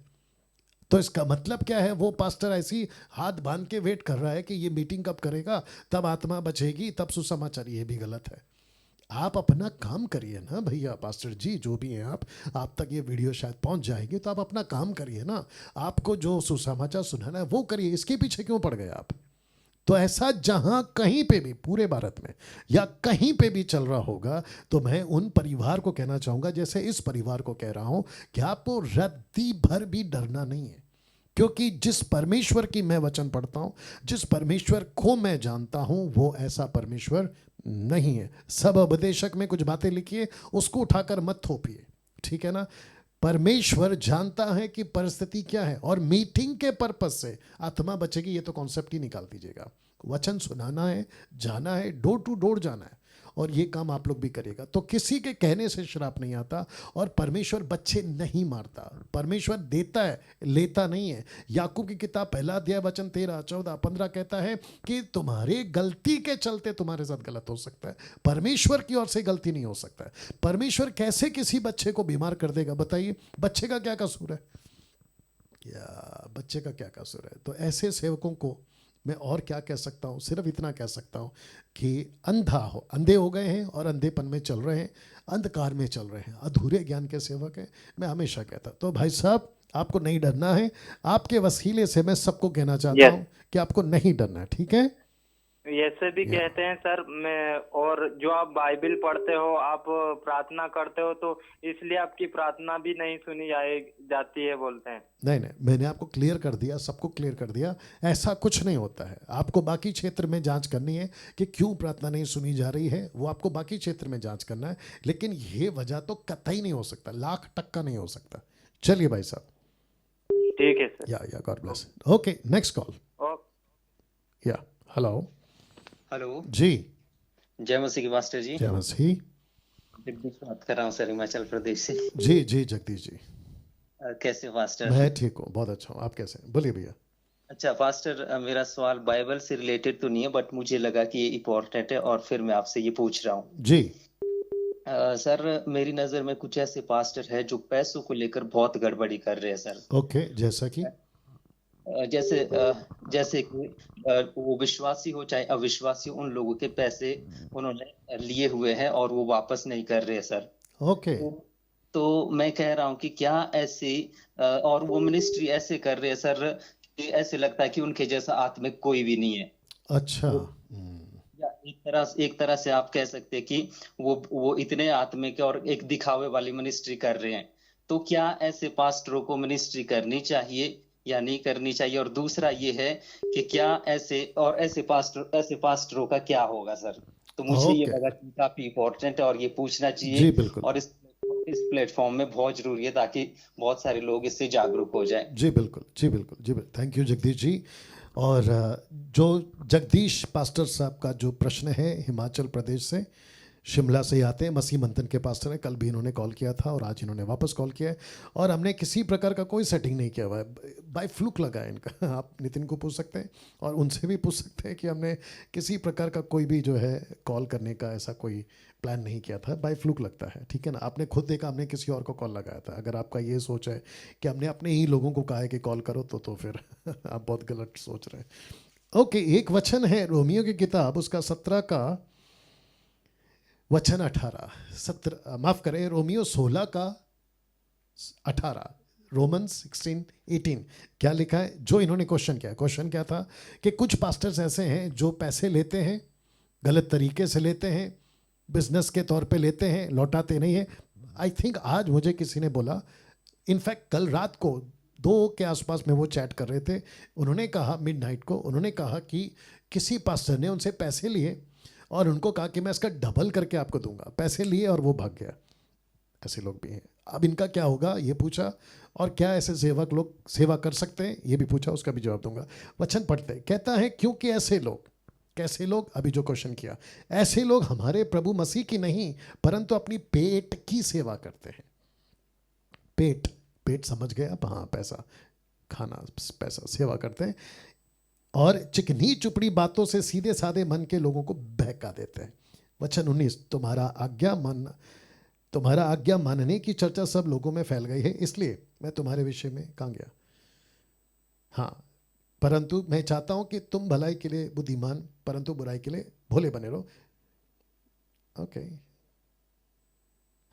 तो इसका मतलब क्या है? वो पास्टर ऐसी हाथ बांध के वेट कर रहा है कि ये मीटिंग कब करेगा, तब आत्मा बचेगी, तब सुसमाचार। ये भी गलत है। आप अपना काम करिए ना भैया, पास्टर जी जो भी हैं आप तक ये वीडियो शायद पहुंच जाएगी, तो आप अपना काम करिए ना। आपको जो सुसमाचार सुनाना है वो करिए, इसके पीछे क्यों पड़ गए आप? तो ऐसा जहां कहीं पे भी पूरे भारत में या कहीं पे भी चल रहा होगा, तो मैं उन परिवार को कहना चाहूँगा, जैसे इस परिवार को कह रहा हूँ, कि आपको रत्ती भर भी डरना नहीं है। क्योंकि जिस परमेश्वर की मैं वचन पढ़ता हूँ, जिस परमेश्वर को मैं जानता हूँ, वो ऐसा परमेश्वर नहीं है। सब उपदेशक में कुछ बातें लिखी है, उसको उठाकर मत थोपिए, ठीक है ना? परमेश्वर जानता है कि परिस्थिति क्या है, और मीटिंग के पर्पज से आत्मा बचेगी, ये तो कॉन्सेप्ट ही निकाल दीजिएगा। वचन सुनाना है, जाना है, डोर टू डोर जाना है, और ये काम आप लोग भी करिएगा। तो किसी के कहने से श्राप नहीं आता, और परमेश्वर बच्चे नहीं मारता, परमेश्वर देता है, लेता नहीं है। याकूब की किताब 1 अध्याय वचन 13, 14, 15 कहता है कि तुम्हारे गलती के चलते तुम्हारे साथ गलत हो सकता है, परमेश्वर की ओर से गलती नहीं हो सकता है। परमेश्वर कैसे किसी बच्चे को बीमार कर देगा बताइए? बच्चे का क्या कसूर है? या बच्चे का क्या कसूर है? तो ऐसे सेवकों को मैं और क्या कह सकता हूँ? सिर्फ इतना कह सकता हूँ कि अंधे हो गए हैं और अंधेपन में चल रहे हैं, अंधकार में चल रहे हैं, अधूरे ज्ञान के सेवक हैं। मैं हमेशा कहता, तो भाई साहब आपको नहीं डरना है। आपके वसीले से मैं सबको कहना चाहता हूँ कि आपको नहीं डरना है, ठीक है? ऐसे भी कहते हैं सर, मैं और जो आप बाइबल पढ़ते हो, आप प्रार्थना करते हो, तो इसलिए आपकी प्रार्थना भी नहीं सुनी जाती है बोलते हैं। नहीं, मैंने आपको क्लियर कर दिया, सबको क्लियर कर दिया, ऐसा कुछ नहीं होता है। आपको बाकी क्षेत्र में जांच करनी है कि क्यों प्रार्थना नहीं सुनी जा रही है, वो आपको बाकी क्षेत्र में जांच करना है, लेकिन ये वजह तो कतई नहीं हो सकता, 1,00,000% नहीं हो सकता। चलिए भाई साहब, ठीक है सर। या God bless. Okay, next call. Yeah hello जी, जय मसीह की मास्टर जी। जय मसीह। जगदीश बात कर रहा हूँ सर, हिमाचल प्रदेश से। जी जगदीश जी, कैसे हो मास्टर? मैं ठीक हूँ, बहुत अच्छा हूँ। आप कैसे हैं? बोलिए भैया। अच्छा पास्टर, मेरा सवाल बाइबल से रिलेटेड तो नहीं है, बट मुझे लगा कि ये इम्पोर्टेंट है, और फिर मैं आपसे ये पूछ रहा हूँ जी। सर, मेरी नजर में कुछ ऐसे पास्टर है जो पैसों को लेकर बहुत गड़बड़ी कर रहे हैं सर। ओके, जैसा कि जैसे कि वो विश्वासी हो चाहे अविश्वासी, उन लोगों के पैसे उन्होंने लिए हुए हैं और वो वापस नहीं कर रहे सर। ओके, तो मैं कह रहा हूँ कि क्या ऐसे और वो मिनिस्ट्री ऐसे कर रहे हैं सर कि ऐसे लगता है कि उनके जैसा आत्मिक कोई भी नहीं है। अच्छा। या एक तरह से आप कह सकते हैं कि वो इतने आत्मिक और एक दिखावे वाली मिनिस्ट्री कर रहे हैं। तो क्या ऐसे पास्टरों को मिनिस्ट्री करनी चाहिए या नहीं करनी चाहिए? और दूसरा ये है कि क्या ऐसे पास्टरों का क्या होगा सर? तो मुझे ये लगा कि काफी इम्पोर्टेंट है और ये पूछना चाहिए। जी बिल्कुल। और इस प्लेटफॉर्म में बहुत जरूरी है ताकि बहुत सारे लोग इससे जागरूक हो जाएं। जी बिल्कुल, जी बिल्कुल, जी बिल्कुल। Thank you Jagdish ji. और जो जगदीश पास्टर साहब का जो प्रश्न है, हिमाचल प्रदेश से, शिमला से आते हैं, मसीह मंथन के पास्टर हैं। कल भी इन्होंने कॉल किया था और आज इन्होंने वापस कॉल किया है, और हमने किसी प्रकार का कोई सेटिंग नहीं किया हुआ है, बाय फ्लूक लगा है इनका। आप नितिन को पूछ सकते हैं और उनसे भी पूछ सकते हैं कि हमने किसी प्रकार का कोई भी जो है कॉल करने का ऐसा कोई प्लान नहीं किया था, बाय फ्लूक लगता है, ठीक है ना? आपने खुद देखा, हमने किसी और को कॉल लगाया था। अगर आपका ये सोच है कि हमने अपने ही लोगों को कहा है कि कॉल करो, तो फिर आप बहुत गलत सोच रहे हैं। ओके, एक वचन है रोमियो की किताब, उसका 17 का वचन 18 17 माफ करें, रोमियो 16 का 18, रोमन्स 16:18 क्या लिखा है? जो इन्होंने क्वेश्चन क्या था कि कुछ पास्टर्स ऐसे हैं जो पैसे लेते हैं, गलत तरीके से लेते हैं, बिजनेस के तौर पे लेते हैं, लौटाते नहीं है। आई थिंक आज मुझे किसी ने बोला, इनफैक्ट कल रात को 2 के आसपास में वो चैट कर रहे थे, उन्होंने कहा मिडनाइट को, उन्होंने कहा कि किसी पास्टर ने उनसे पैसे लिए और उनको कहा कि मैं इसका डबल करके आपको दूंगा, पैसे लिए और वो भाग गया। ऐसे लोग भी हैं। अब इनका क्या होगा ये पूछा, और क्या ऐसे सेवक लोग सेवा कर सकते हैं ये भी पूछा, उसका भी जवाब दूंगा। वचन पढ़ते, कहता है क्योंकि ऐसे लोग, कैसे लोग? अभी जो क्वेश्चन किया, ऐसे लोग हमारे प्रभु मसीह की नहीं परंतु अपनी पेट की सेवा करते हैं। पेट समझ गए आप? हाँ, पैसा खाना, पैसा सेवा करते हैं और चिकनी चुपड़ी बातों से सीधे साधे मन के लोगों को बहका देते हैं। वचन 19, तुम्हारा आज्ञा मानने की चर्चा सब लोगों में फैल गई है, इसलिए मैं तुम्हारे विषय में कहाँ गया? हाँ, परंतु मैं चाहता हूं कि तुम भलाई के लिए बुद्धिमान परंतु बुराई के लिए भोले बने रहो। ओके,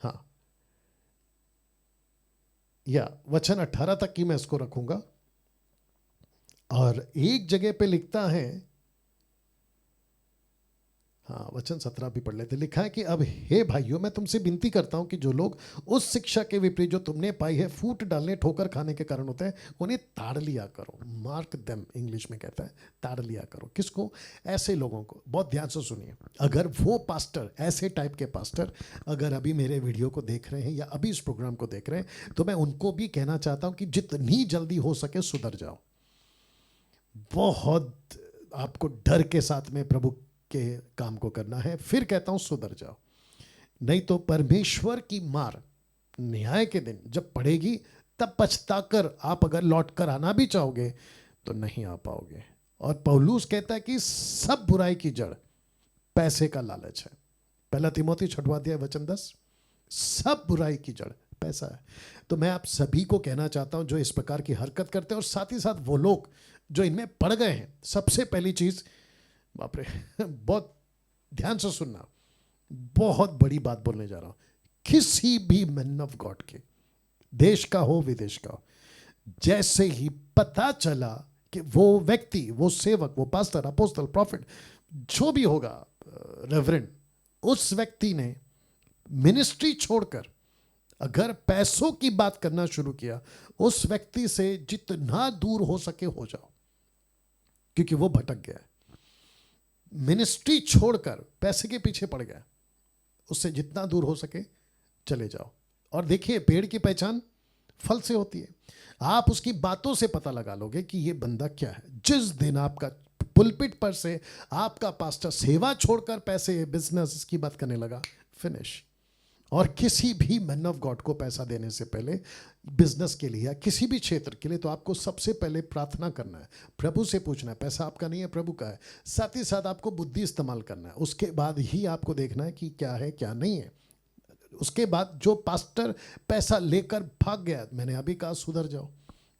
हाँ, या वचन 18 तक की मैं इसको रखूंगा। और एक जगह पे लिखता है, हाँ, वचन 17 भी पढ़ लेते। लिखा है कि अब हे भाइयों, मैं तुमसे विनती करता हूं कि जो लोग उस शिक्षा के विपरीत जो तुमने पाई है, फूट डालने, ठोकर खाने के कारण होते हैं, उन्हें ताड़ लिया करो। मार्क देम, इंग्लिश में कहता है, ताड़ लिया करो। किसको? ऐसे लोगों को। बहुत ध्यान से सुनिए, अगर वो पास्टर, ऐसे टाइप के पास्टर अगर अभी मेरे वीडियो को देख रहे हैं या अभी इस प्रोग्राम को देख रहे हैं, तो मैं उनको भी कहना चाहता हूं कि जितनी जल्दी हो सके सुधर जाओ। बहुत आपको डर के साथ में प्रभु के काम को करना है। फिर कहता हूं सुधर जाओ, नहीं तो परमेश्वर की मार न्याय के दिन जब पड़ेगी, तब पछताकर आप अगर लौट कर आना भी चाहोगे तो नहीं आ पाओगे। और पौलुस कहता है कि सब बुराई की जड़ पैसे का लालच है। 1 तिमोथी 6वां अध्याय वचन 10, सब बुराई की जड़ पैसा है। तो मैं आप सभी को कहना चाहता हूं जो इस प्रकार की हरकत करते हैं, और साथ ही साथ वो लोग जो इनमें पड़ गए हैं, सबसे पहली चीज, बाप रे, बहुत ध्यान से सुनना, बहुत बड़ी बात बोलने जा रहा हूं। किसी भी मैन ऑफ गॉड के, देश का हो विदेश का हो, जैसे ही पता चला कि वो व्यक्ति, वो सेवक, वो पास्टर, अपोस्टल, प्रॉफिट, जो भी होगा, रेवरेंड, उस व्यक्ति ने मिनिस्ट्री छोड़कर अगर पैसों की बात करना शुरू किया, उस व्यक्ति से जितना दूर हो सके हो जाओ, क्योंकि वो भटक गया है। मिनिस्ट्री छोड़कर पैसे के पीछे पड़ गया, उससे जितना दूर हो सके चले जाओ। और देखिए, पेड़ की पहचान फल से होती है। आप उसकी बातों से पता लगा लोगे कि ये बंदा क्या है। जिस दिन आपका पुलपिट पर से आपका पास्टर सेवा छोड़कर पैसे, बिजनेस की बात करने लगा, फिनिश। और किसी भी मैन ऑफ गॉड को पैसा देने से पहले, बिजनेस के लिए या किसी भी क्षेत्र के लिए, तो आपको सबसे पहले प्रार्थना करना है, प्रभु से पूछना है। पैसा आपका नहीं है, प्रभु का है। साथ ही साथ आपको बुद्धि इस्तेमाल करना है। उसके बाद ही आपको देखना है कि क्या है क्या नहीं है। उसके बाद जो पास्टर पैसा लेकर भाग गया, मैंने अभी कहा सुधर जाओ,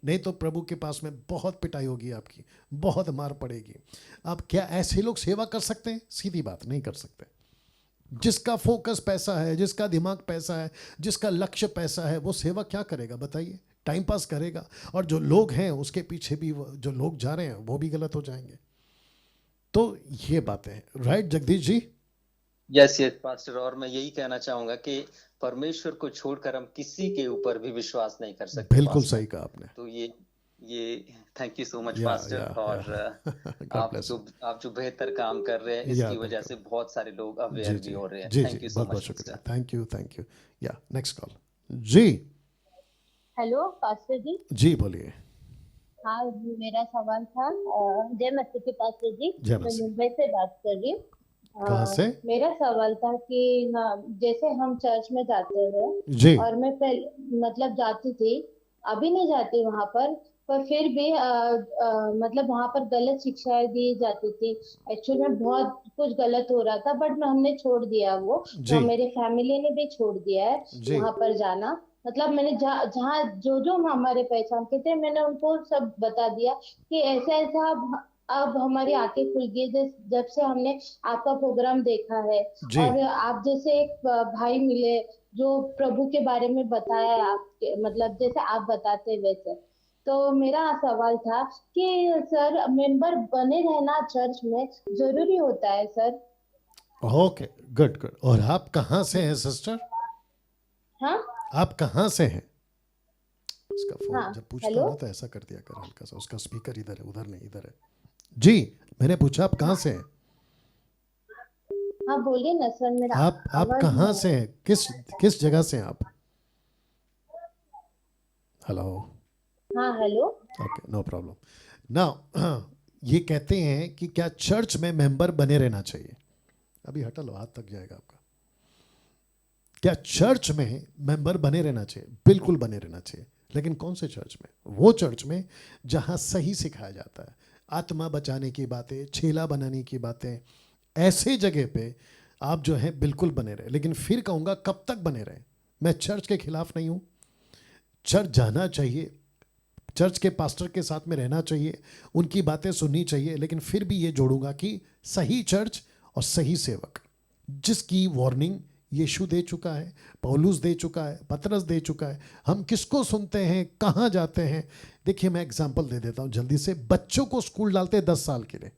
नहीं तो प्रभु के पास में बहुत पिटाई होगी आपकी, बहुत मार पड़ेगी। अब क्या ऐसे लोग सेवा कर सकते हैं? सीधी बात, नहीं कर सकते। जिसका फोकस पैसा है, जिसका दिमाग पैसा है, जिसका लक्ष्य पैसा है, वो सेवा क्या करेगा बताइए? टाइम पास करेगा। और जो लोग हैं उसके पीछे भी जो लोग जा रहे हैं वो भी गलत हो जाएंगे। तो ये बातें हैं, right Jagdish ji? Yes yes pastor, और मैं यही कहना चाहूंगा कि परमेश्वर को छोड़कर हम किसी के ऊपर भी विश्वास नहीं कर सकते। बिल्कुल सही कहा आपने। तो ये thank you so much pastor. और आप जो बेहतर काम कर रहे हैं, इसकी वजह से बहुत सारे लोग अवेयर भी हो रहे हैं। थैंक यू सो मच, शुक्रिया। Thank you. या नेक्स्ट कॉल जी। हेलो पास्टर जी। जी बोलिए। हाँ, मेरा सवाल था, जय मसीह के पास्टर जी, जय मैं मसीह। मुंबई से बात कर रही हूँ। कहाँ से? मेरा सवाल था कि जैसे हम चर्च में जाते हैं जी। और मैं पहले मतलब जाती थी, अभी नहीं जाती वहां पर फिर भी मतलब वहां पर गलत शिक्षाएं दी जाती थी। एक्चुअली में बहुत कुछ गलत हो रहा था, बट हमने छोड़ दिया वो। जी। तो मेरे फैमिली ने भी छोड़ दिया है जी। वहां पर जाना। मतलब मैंने जहाँ जो हमारे पहचान के थे, मैंने उनको सब बता दिया कि ऐसा ऐसा अब हमारी आंखें खुल गई जब से हमने आपका प्रोग्राम देखा है। जी। और आप जैसे एक भाई मिले जो प्रभु के बारे में बताया है, आपके मतलब जैसे आप बताते हैं वैसे। तो मेरा सवाल था कि सर मेंबर बने रहना चर्च में जरूरी होता है सर? Okay, good good. और आप कहाँ से हैं सिस्टर? हाँ आप कहाँ से हैं? उसका फोन हाँ। जब पूछता हेलो है ना तो ऐसा कर दिया कर हल्का सा, उसका स्पीकर इधर है, उधर नहीं, इधर है। जी, मैंने पूछा आप कहाँ से हैं? हाँ बोलिए ना सर, मेरा आप आवाज कहाँ नहीं से हैं? किस जगह से हैं आप? हेलो। हाँ hello. Okay, no problem. Now ये कहते हैं कि क्या चर्च में मेंबर बने रहना चाहिए? अभी हटा लो, हाथ थक जाएगा आपका। क्या चर्च में मेंबर बने रहना चाहिए? बिल्कुल बने रहना चाहिए। लेकिन कौन से चर्च में? वो चर्च में जहां सही सिखाया जाता है, आत्मा बचाने की बातें, छेला बनाने की बातें, ऐसे जगह पे आप जो है बिल्कुल बने रहे। लेकिन फिर कहूँगा कब तक बने रहे? मैं चर्च के खिलाफ नहीं हूँ, चर्च जाना चाहिए, चर्च के पास्टर के साथ में रहना चाहिए, उनकी बातें सुननी चाहिए, लेकिन फिर भी ये जोड़ूंगा कि सही चर्च और सही सेवक, जिसकी वार्निंग यीशु दे चुका है, पौलुस दे चुका है, पतरस दे चुका है। हम किसको सुनते हैं, कहाँ जाते हैं? देखिए मैं एग्जांपल दे देता हूँ जल्दी से। बच्चों को स्कूल डालते हैं 10 साल के लिए,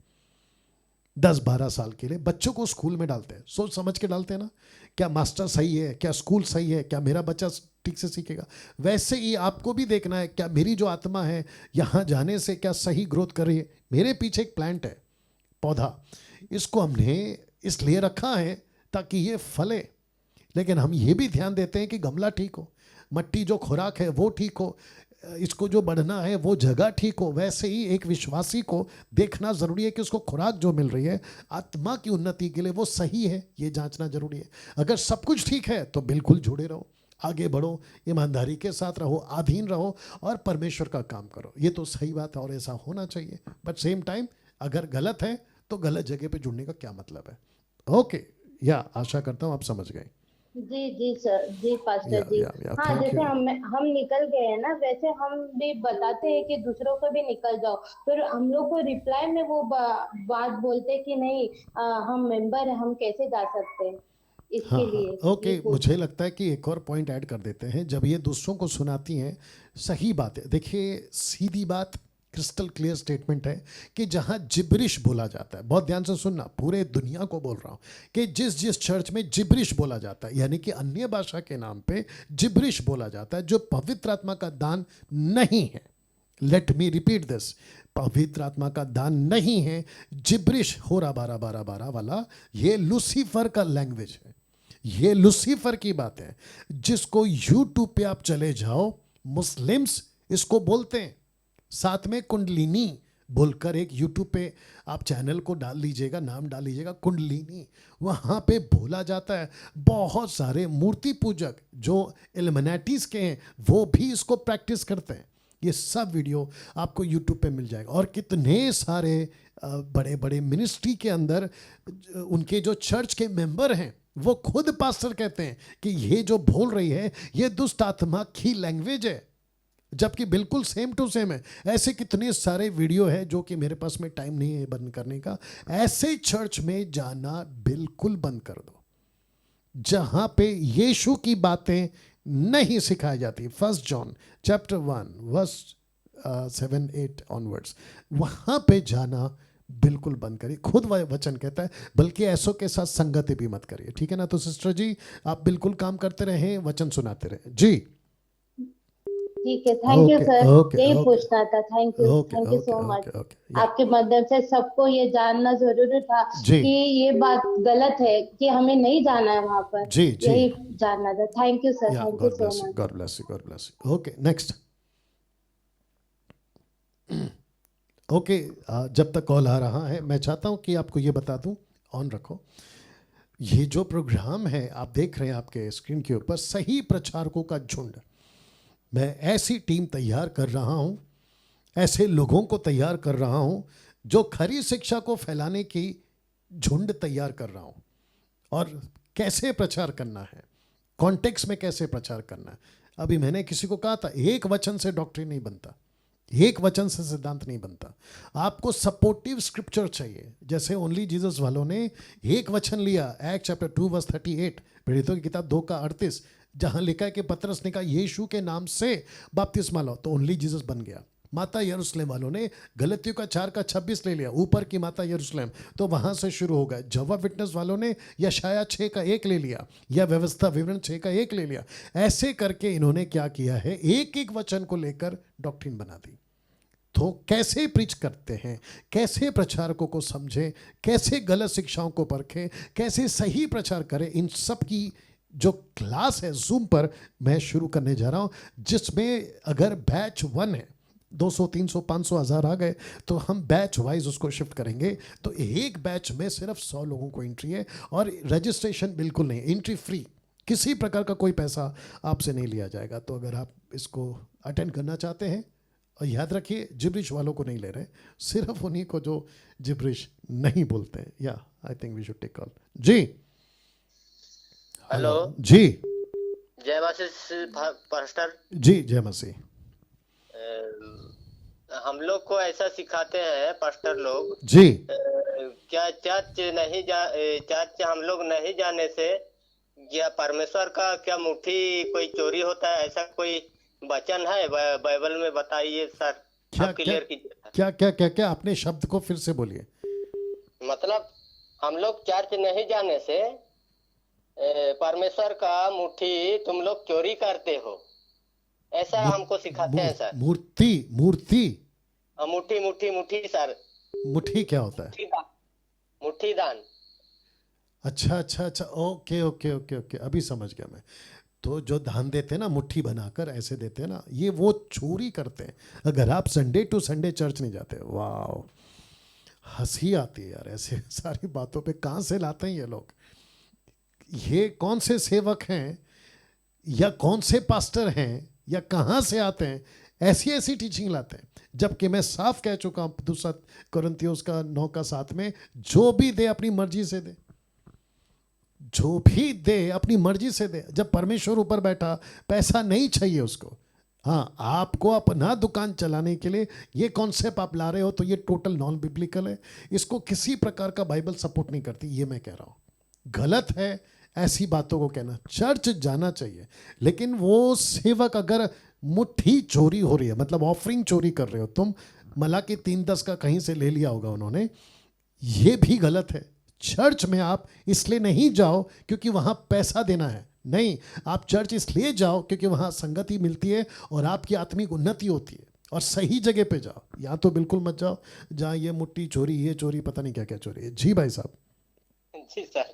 10-12 साल के लिए बच्चों को स्कूल में डालते हैं, सोच समझ के डालते हैं ना। क्या मास्टर सही है, क्या स्कूल सही है, क्या मेरा बच्चा ठीक से सीखेगा? वैसे ही आपको भी देखना है, क्या मेरी जो आत्मा है यहाँ जाने से क्या सही ग्रोथ कर रही है? मेरे पीछे एक प्लांट है, पौधा, इसको हमने इसलिए रखा है ताकि ये फले, लेकिन हम ये भी ध्यान देते हैं कि गमला ठीक हो, मट्टी जो खुराक है वो ठीक हो, इसको जो बढ़ना है वो जगह ठीक हो। वैसे ही एक विश्वासी को देखना जरूरी है कि उसको खुराक जो मिल रही है आत्मा की उन्नति के लिए वो सही है, ये जांचना जरूरी है। अगर सब कुछ ठीक है तो बिल्कुल जुड़े रहो, आगे बढ़ो, ईमानदारी के साथ रहो, अधीन रहो और परमेश्वर का काम करो। ये तो सही बात है और ऐसा होना चाहिए। बट सेम टाइम अगर गलत है तो गलत जगह पे जुड़ने का क्या मतलब है? ओके, या आशा करता हूँ आप समझ गए। जी सर, जी पास्टर जी। या हाँ थैंक जैसे यू। हम निकल गए हैं ना, वैसे हम भी बताते हैं कि दूसरों को भी निकल जाओ, फिर हम लोग को रिप्लाई में वो बात बोलते हैं कि नहीं, हम मेंबर हैं, हम कैसे जा सकते हैं? हाँ इसके हाँ, लिए ओके, ये पूछ। मुझे लगता है कि एक और पॉइंट ऐड कर देते हैं। जब ये दूसरों को सुनाती हैं, सही बात है। देखिए सीधी बात, क्रिस्टल क्लियर स्टेटमेंट है कि जहाँ जिब्रिश बोला जाता है, बहुत ध्यान से सुनना, पूरे दुनिया को बोल रहा हूँ कि जिस जिस चर्च में जिब्रिश बोला जाता है, यानी कि अन्य भाषा के नाम पे जिब्रिश बोला जाता है, जो पवित्र आत्मा का दान नहीं है, लेट मी रिपीट दिस, पवित्र आत्मा का दान नहीं है, जिब्रिश हो रहा 12-12-12 वाला, ये लूसीफर का लैंग्वेज है, ये लूसीफर की बात है, जिसको यूट्यूब पे आप चले जाओ, मुस्लिम्स इसको बोलते हैं। साथ में कुंडलिनी बोलकर एक यूट्यूब पे आप चैनल को डाल लीजिएगा, नाम डाल लीजिएगा कुंडलिनी, वहाँ पे बोला जाता है। बहुत सारे मूर्ति पूजक जो इल्यूमिनेटीज के हैं वो भी इसको प्रैक्टिस करते हैं। ये सब वीडियो आपको यूट्यूब पे मिल जाएगा। और कितने सारे बड़े बड़े मिनिस्ट्री के अंदर उनके जो चर्च के मेंबर हैं वो खुद पास्टर कहते हैं कि ये जो बोल रही है ये दुष्ट आत्मा की लैंग्वेज है, जबकि बिल्कुल सेम टू सेम है। ऐसे कितने सारे वीडियो है जो कि मेरे पास में टाइम नहीं है बंद करने का। ऐसे चर्च में जाना बिल्कुल बंद कर दो जहां पे यीशु की बातें नहीं सिखाई जाती। 1 जॉन चैप्टर 1 वर्स 7-8 ऑनवर्ड्स, वहां पे जाना बिल्कुल बंद करिए। खुद वह वचन कहता है, बल्कि ऐसों के साथ संगति भी मत करिए। ठीक है ना? तो सिस्टर जी आप बिल्कुल काम करते रहें, वचन सुनाते रहें जी। ठीक है, थैंक यू सर, यही ओके पूछना था। Thank you so much. आपके माध्यम से सबको ये जानना जरूरी था जी कि ये बात गलत है, कि हमें नहीं जाना है वहां पर। जी जी, यही जानना था। Thank you sir, thank you so much. God bless you, God bless you. Okay next. Okay, जब तक कॉल आ रहा है मैं चाहता हूं कि आपको ये बता दूं, ऑन रखो। ये जो प्रोग्राम है आप देख रहे हैं आपके स्क्रीन के ऊपर, सही प्रचारकों का झुंड, मैं ऐसी टीम तैयार कर रहा हूं, ऐसे लोगों को तैयार कर रहा हूं जो खरी शिक्षा को फैलाने की झुंड तैयार कर रहा हूं। और कैसे प्रचार करना है, कॉन्टेक्स्ट में कैसे प्रचार करना है। अभी मैंने किसी को कहा था एक वचन से डॉक्ट्रिन नहीं बनता, एक वचन से सिद्धांत नहीं बनता, आपको सपोर्टिव स्क्रिप्चर चाहिए। जैसे ओनली जीसस वालों ने एक वचन लिया, एक्ट चैप्टर 2 वर्स 38, प्रेरितों की किताब 2 का 38, जहां लिखा है कि पतरस ने कहा यीशु के नाम से बपतिस्मा लो, तो ओनली जीसस बन गया। माता यरूशलेम वालों ने गलतियों का 4 का 26 ले लिया, ऊपर की माता यरूशलेम, तो वहां से शुरू हो गया। जवा विटनेस वालों ने यशाया 6 का 1 ले लिया, या व्यवस्था विवरण 6 का 1 ले लिया। ऐसे करके इन्होंने क्या किया है, एक एक वचन को लेकर डॉक्ट्रिन बना दी। तो कैसे प्रीच करते हैं, कैसे प्रचारकों को समझें, कैसे गलत शिक्षाओं को परखें, कैसे सही प्रचार करें, इन सब की जो क्लास है जूम पर मैं शुरू करने जा रहा हूं, जिसमें अगर बैच 1 है, 200 300 500 1000 आ गए, तो हम बैच वाइज उसको शिफ्ट करेंगे। तो एक बैच में सिर्फ 100 लोगों को एंट्री है, और रजिस्ट्रेशन बिल्कुल नहीं, एंट्री फ्री, किसी प्रकार का कोई पैसा आपसे नहीं लिया जाएगा। तो अगर आप इसको अटेंड करना चाहते हैं, और याद रखिए जिब्रिश वालों को नहीं ले रहे, सिर्फ उन्हीं को जो जिब्रिश नहीं बोलते हैं। Yeah I think we should take call. जी हेलो जी जय मसीह पास्टर। जी जय मसीह। हम लोग को ऐसा सिखाते हैं पास्टर लोग, जी क्या चर्च हम लोग नहीं जाने से क्या परमेश्वर का क्या मुट्ठी कोई चोरी होता है, ऐसा कोई वचन है बाइबल में? बताइए सर, क्या आप क्लियर कीजिए। क्या क्या क्या क्या आपने शब्द को फिर से बोलिए। मतलब हम लोग चर्च नहीं जाने से परमेश्वर का मुट्ठी तुम लोग चोरी करते हो, ऐसा हमको सिखाते हैं सर। मूर्ति मूर्ति मुट्ठी मुट्ठी मुट्ठी सर। मुट्ठी क्या होता है? मुट्ठी दान। अच्छा अच्छा अच्छा, ओके ओके ओके ओके, अभी समझ गया मैं। तो जो दान देते हैं ना, मुट्ठी बनाकर ऐसे देते हैं ना, ये वो चोरी करते हैं। अगर आप संडे टू संडे चर्च नहीं जाते, वाह हंसी आती है यार, ऐसे सारी बातों पे कहाँ से लाते हैं ये लोग। ये कौन से सेवक हैं, या कौन से पास्टर हैं, या कहाँ से आते हैं, ऐसी ऐसी टीचिंग लाते हैं। जबकि मैं साफ कह चुका हूँ 2 कोरिन्थियों का 9 का 7 में, जो भी दे अपनी मर्जी से दे, जो भी दे अपनी मर्जी से दे। जब परमेश्वर ऊपर बैठा, पैसा नहीं चाहिए उसको। हाँ, आपको अपना दुकान चलाने के लिए ये कॉन्सेप्ट आप ला रहे हो, तो ये टोटल नॉन बिब्लिकल है। इसको किसी प्रकार का बाइबल सपोर्ट नहीं करती, ये मैं कह रहा हूँ। गलत है ऐसी बातों को कहना। चर्च जाना चाहिए, लेकिन वो सेवक अगर मुट्ठी चोरी हो रही है, मतलब ऑफरिंग चोरी कर रहे हो तुम, मलाकी 3:10 का कहीं से ले लिया होगा उन्होंने, ये भी गलत है। चर्च में आप इसलिए नहीं जाओ क्योंकि वहां पैसा देना है, नहीं, आप चर्च इसलिए जाओ क्योंकि वहां संगति मिलती है और आपकी आत्मिक उन्नति होती है। और सही जगह पे जाओ, या तो बिल्कुल मत जाओ जहाँ ये मुट्ठी चोरी, ये चोरी, पता नहीं क्या क्या चोरी है। जी भाई साहब। जी सर,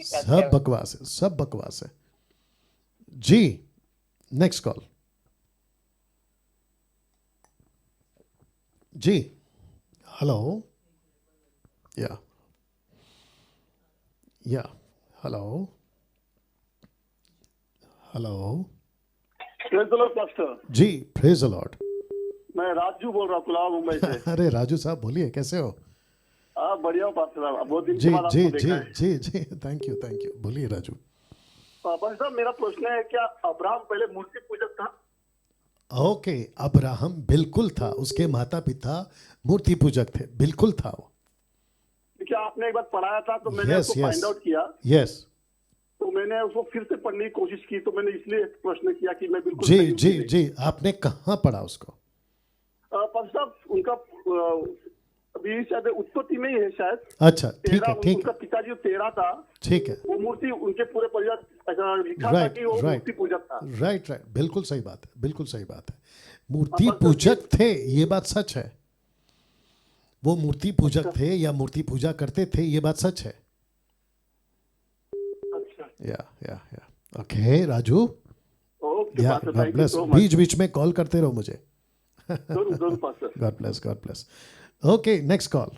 सब बकवास है, सब बकवास है। जी नेक्स्ट कॉल। जी hello, yeah hello hello. Praise the Lord pastor. जी प्रेज द लॉर्ड। मैं राजू बोल रहा हूँ कुलाबा मुंबई से। अरे राजू साहब बोलिए, कैसे हो? बढ़िया हूँ पास्टर साहब, बहुत दिन जी के बाद जी आपको जी देखा है। जी जी, थैंक यू बोलिए राजू। पास्टर साहब, मेरा प्रश्न है, क्या अब्राहम पहले मूर्ति पूजक था? ओके, अब्राहम बिल्कुल था, उसके माता पिता मूर्ति पूजक थे, बिल्कुल था वो। क्या आपने एक बार पढ़ाया था, तो मैंने Yes, उसको yes. फाइंड आउट किया, यस तो मैंने उसको फिर से पढ़ने की कोशिश की, तो मैंने इसलिए प्रश्न किया कि मैं बिल्कुल जी सही हूँ जी कि नहीं। जी, आपने कहाँ पढ़ा उसको? पास्टर साहब, उनका अभी शायद उत्पत्ति में ही है शायद। अच्छा ठीक है ठीक उनका है पिताजी तेरा था, ठीक है, वो मूर्ति उनके पूरे परिवार ऐसा लिखा था राइट कि वो राइट मूर्ति पूजक था। राइट राइट, बिल्कुल सही बात है, बिल्कुल सही बात है। मूर्ति पूजक थे, ये बात सच है। वो मूर्ति पूजक थे या मूर्ति पूजा करते थे, ये बात सच है। अच्छा, yeah okay Raju, okay yeah pastor, God thank you bless. So much. बीच बीच में कॉल करते रहो मुझे। जरूर pastor. God bless. Okay next call,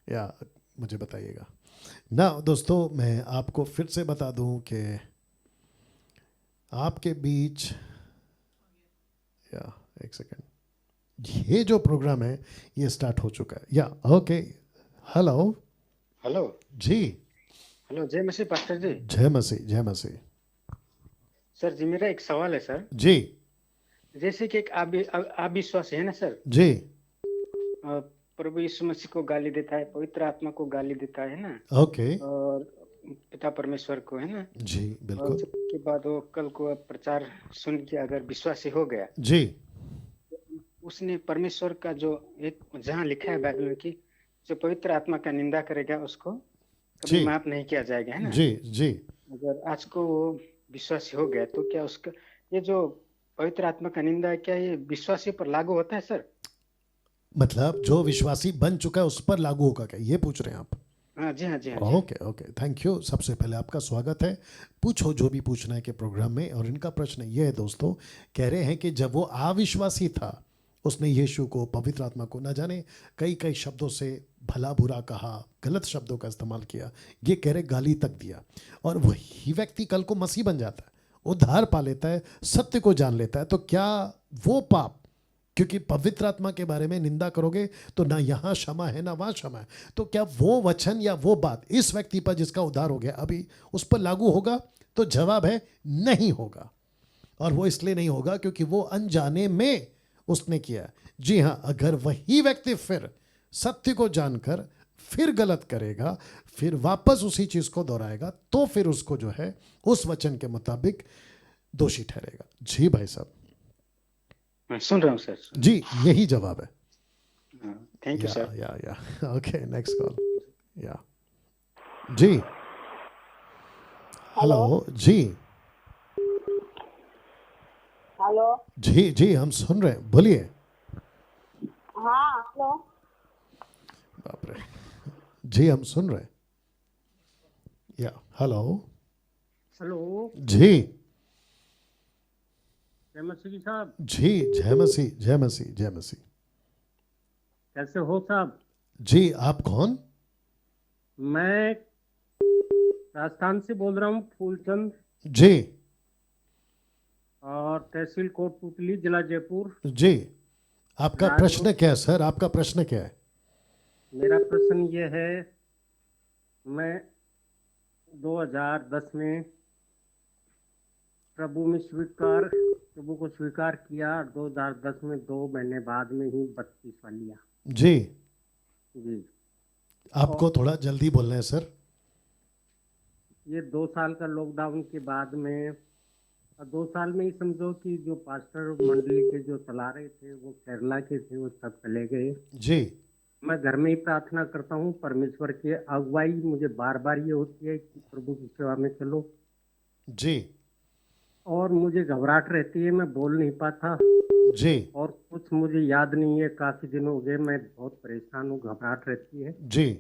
yeah मुझे बताइएगा ना। दोस्तों मैं आपको फिर से बता दूं कि आपके बीच, या एक सेकेंड, ये जो प्रोग्राम है ये स्टार्ट हो चुका है। या ओके, हेलो हेलो जी, हेलो, जय मसीह पास्टर जी। जय मसीह। सर जी, मेरा एक सवाल है सर। जी जैसे कि एक अविश्वासी है ना सर, जी प्रभु यीशु मसीह को गाली देता है, पवित्र आत्मा को गाली देता है ना, ओके और पिता परमेश्वर को, है ना। जी और बिल्कुल उसके बाद वो कल को प्रचार सुन के अगर विश्वासी हो गया, जी उसने परमेश्वर का जो एक जहाँ लिखा है बाइबल में कि जो पवित्र आत्मा का निंदा करेगा उसको कभी जी माफ नहीं किया जाएगा, है ना। जी जी अगर आज को वो विश्वासी हो गया तो क्या उसका ये जो पवित्र आत्मा का निंदा है, क्या ये विश्वासी पर लागू होता है सर? मतलब जो विश्वासी बन चुका है उस पर लागू होगा क्या, ये पूछ रहे हैं आप? हाँ जी, हाँ जी, हाँ जी। Okay okay thank you. सबसे पहले आपका स्वागत है, पूछो जो भी पूछना है के प्रोग्राम में। और इनका प्रश्न ये है दोस्तों, कह रहे हैं कि जब वो अविश्वासी था उसने यीशु को, पवित्र आत्मा को, न जाने कई कई शब्दों से भला बुरा कहा, गलत शब्दों का इस्तेमाल किया, ये कह रहे गाली तक दिया। और वही व्यक्ति कल को मसीह बन जाता है, उद्धार पा लेता है, सत्य को जान लेता है, तो क्या वो पाप, क्योंकि पवित्र आत्मा के बारे में निंदा करोगे तो ना यहाँ क्षमा है ना वहाँ क्षमा है, तो क्या वो वचन या वो बात इस व्यक्ति पर जिसका उद्धार हो गया अभी उस पर लागू होगा? तो जवाब है नहीं होगा। और वो इसलिए नहीं होगा क्योंकि वो अनजाने में उसने किया। जी हाँ, अगर वही व्यक्ति फिर सत्य को जानकर फिर गलत करेगा, फिर वापस उसी चीज को दोहराएगा, तो फिर उसको जो है उस वचन के मुताबिक दोषी ठहरेगा। जी भाई साहब, मैं सुन रहा हूँ सर। जी यही जवाब है। Thank you sir. या ओके नेक्स्ट कॉल। या जी हेलो जी हेलो जी जी हम सुन रहे हैं, बोलिए। हाँ हेलो बाप रे, जी हम सुन रहे हैं। या हेलो हेलो जी जय मसीह साहब, जी जय मसीह जय मसीह जय मसीह। कैसे हो साहब? जी आप कौन? मैं राजस्थान से बोल रहा हूँ, फूलचंद, जी और तहसील कोटपुतली, जिला जयपुर। जी आपका प्रश्न क्या है सर, आपका प्रश्न क्या है? मेरा प्रश्न ये है, मैं 2010 में प्रभु को स्वीकार किया। 2010 में 2 महीने बाद में ही बपतिस्मा लिया। जी जी आपको थोड़ा जल्दी बोलना है सर। ये 2 साल का लॉकडाउन के बाद में, 2 साल में ही समझो कि जो पास्टर मंडली के जो चला रहे थे वो केरला के थे, वो सब चले गए। जी मैं घर में ही प्रार्थना करता हूँ। परमेश्वर की अगुवाई मुझे बार बार ये होती है कि प्रभु की सेवा में चलो, जी और मुझे घबराहट रहती है, मैं बोल नहीं पाता जी और कुछ मुझे याद नहीं है। काफी दिन हो गए, मैं बहुत परेशान हूँ, घबराहट रहती है। जी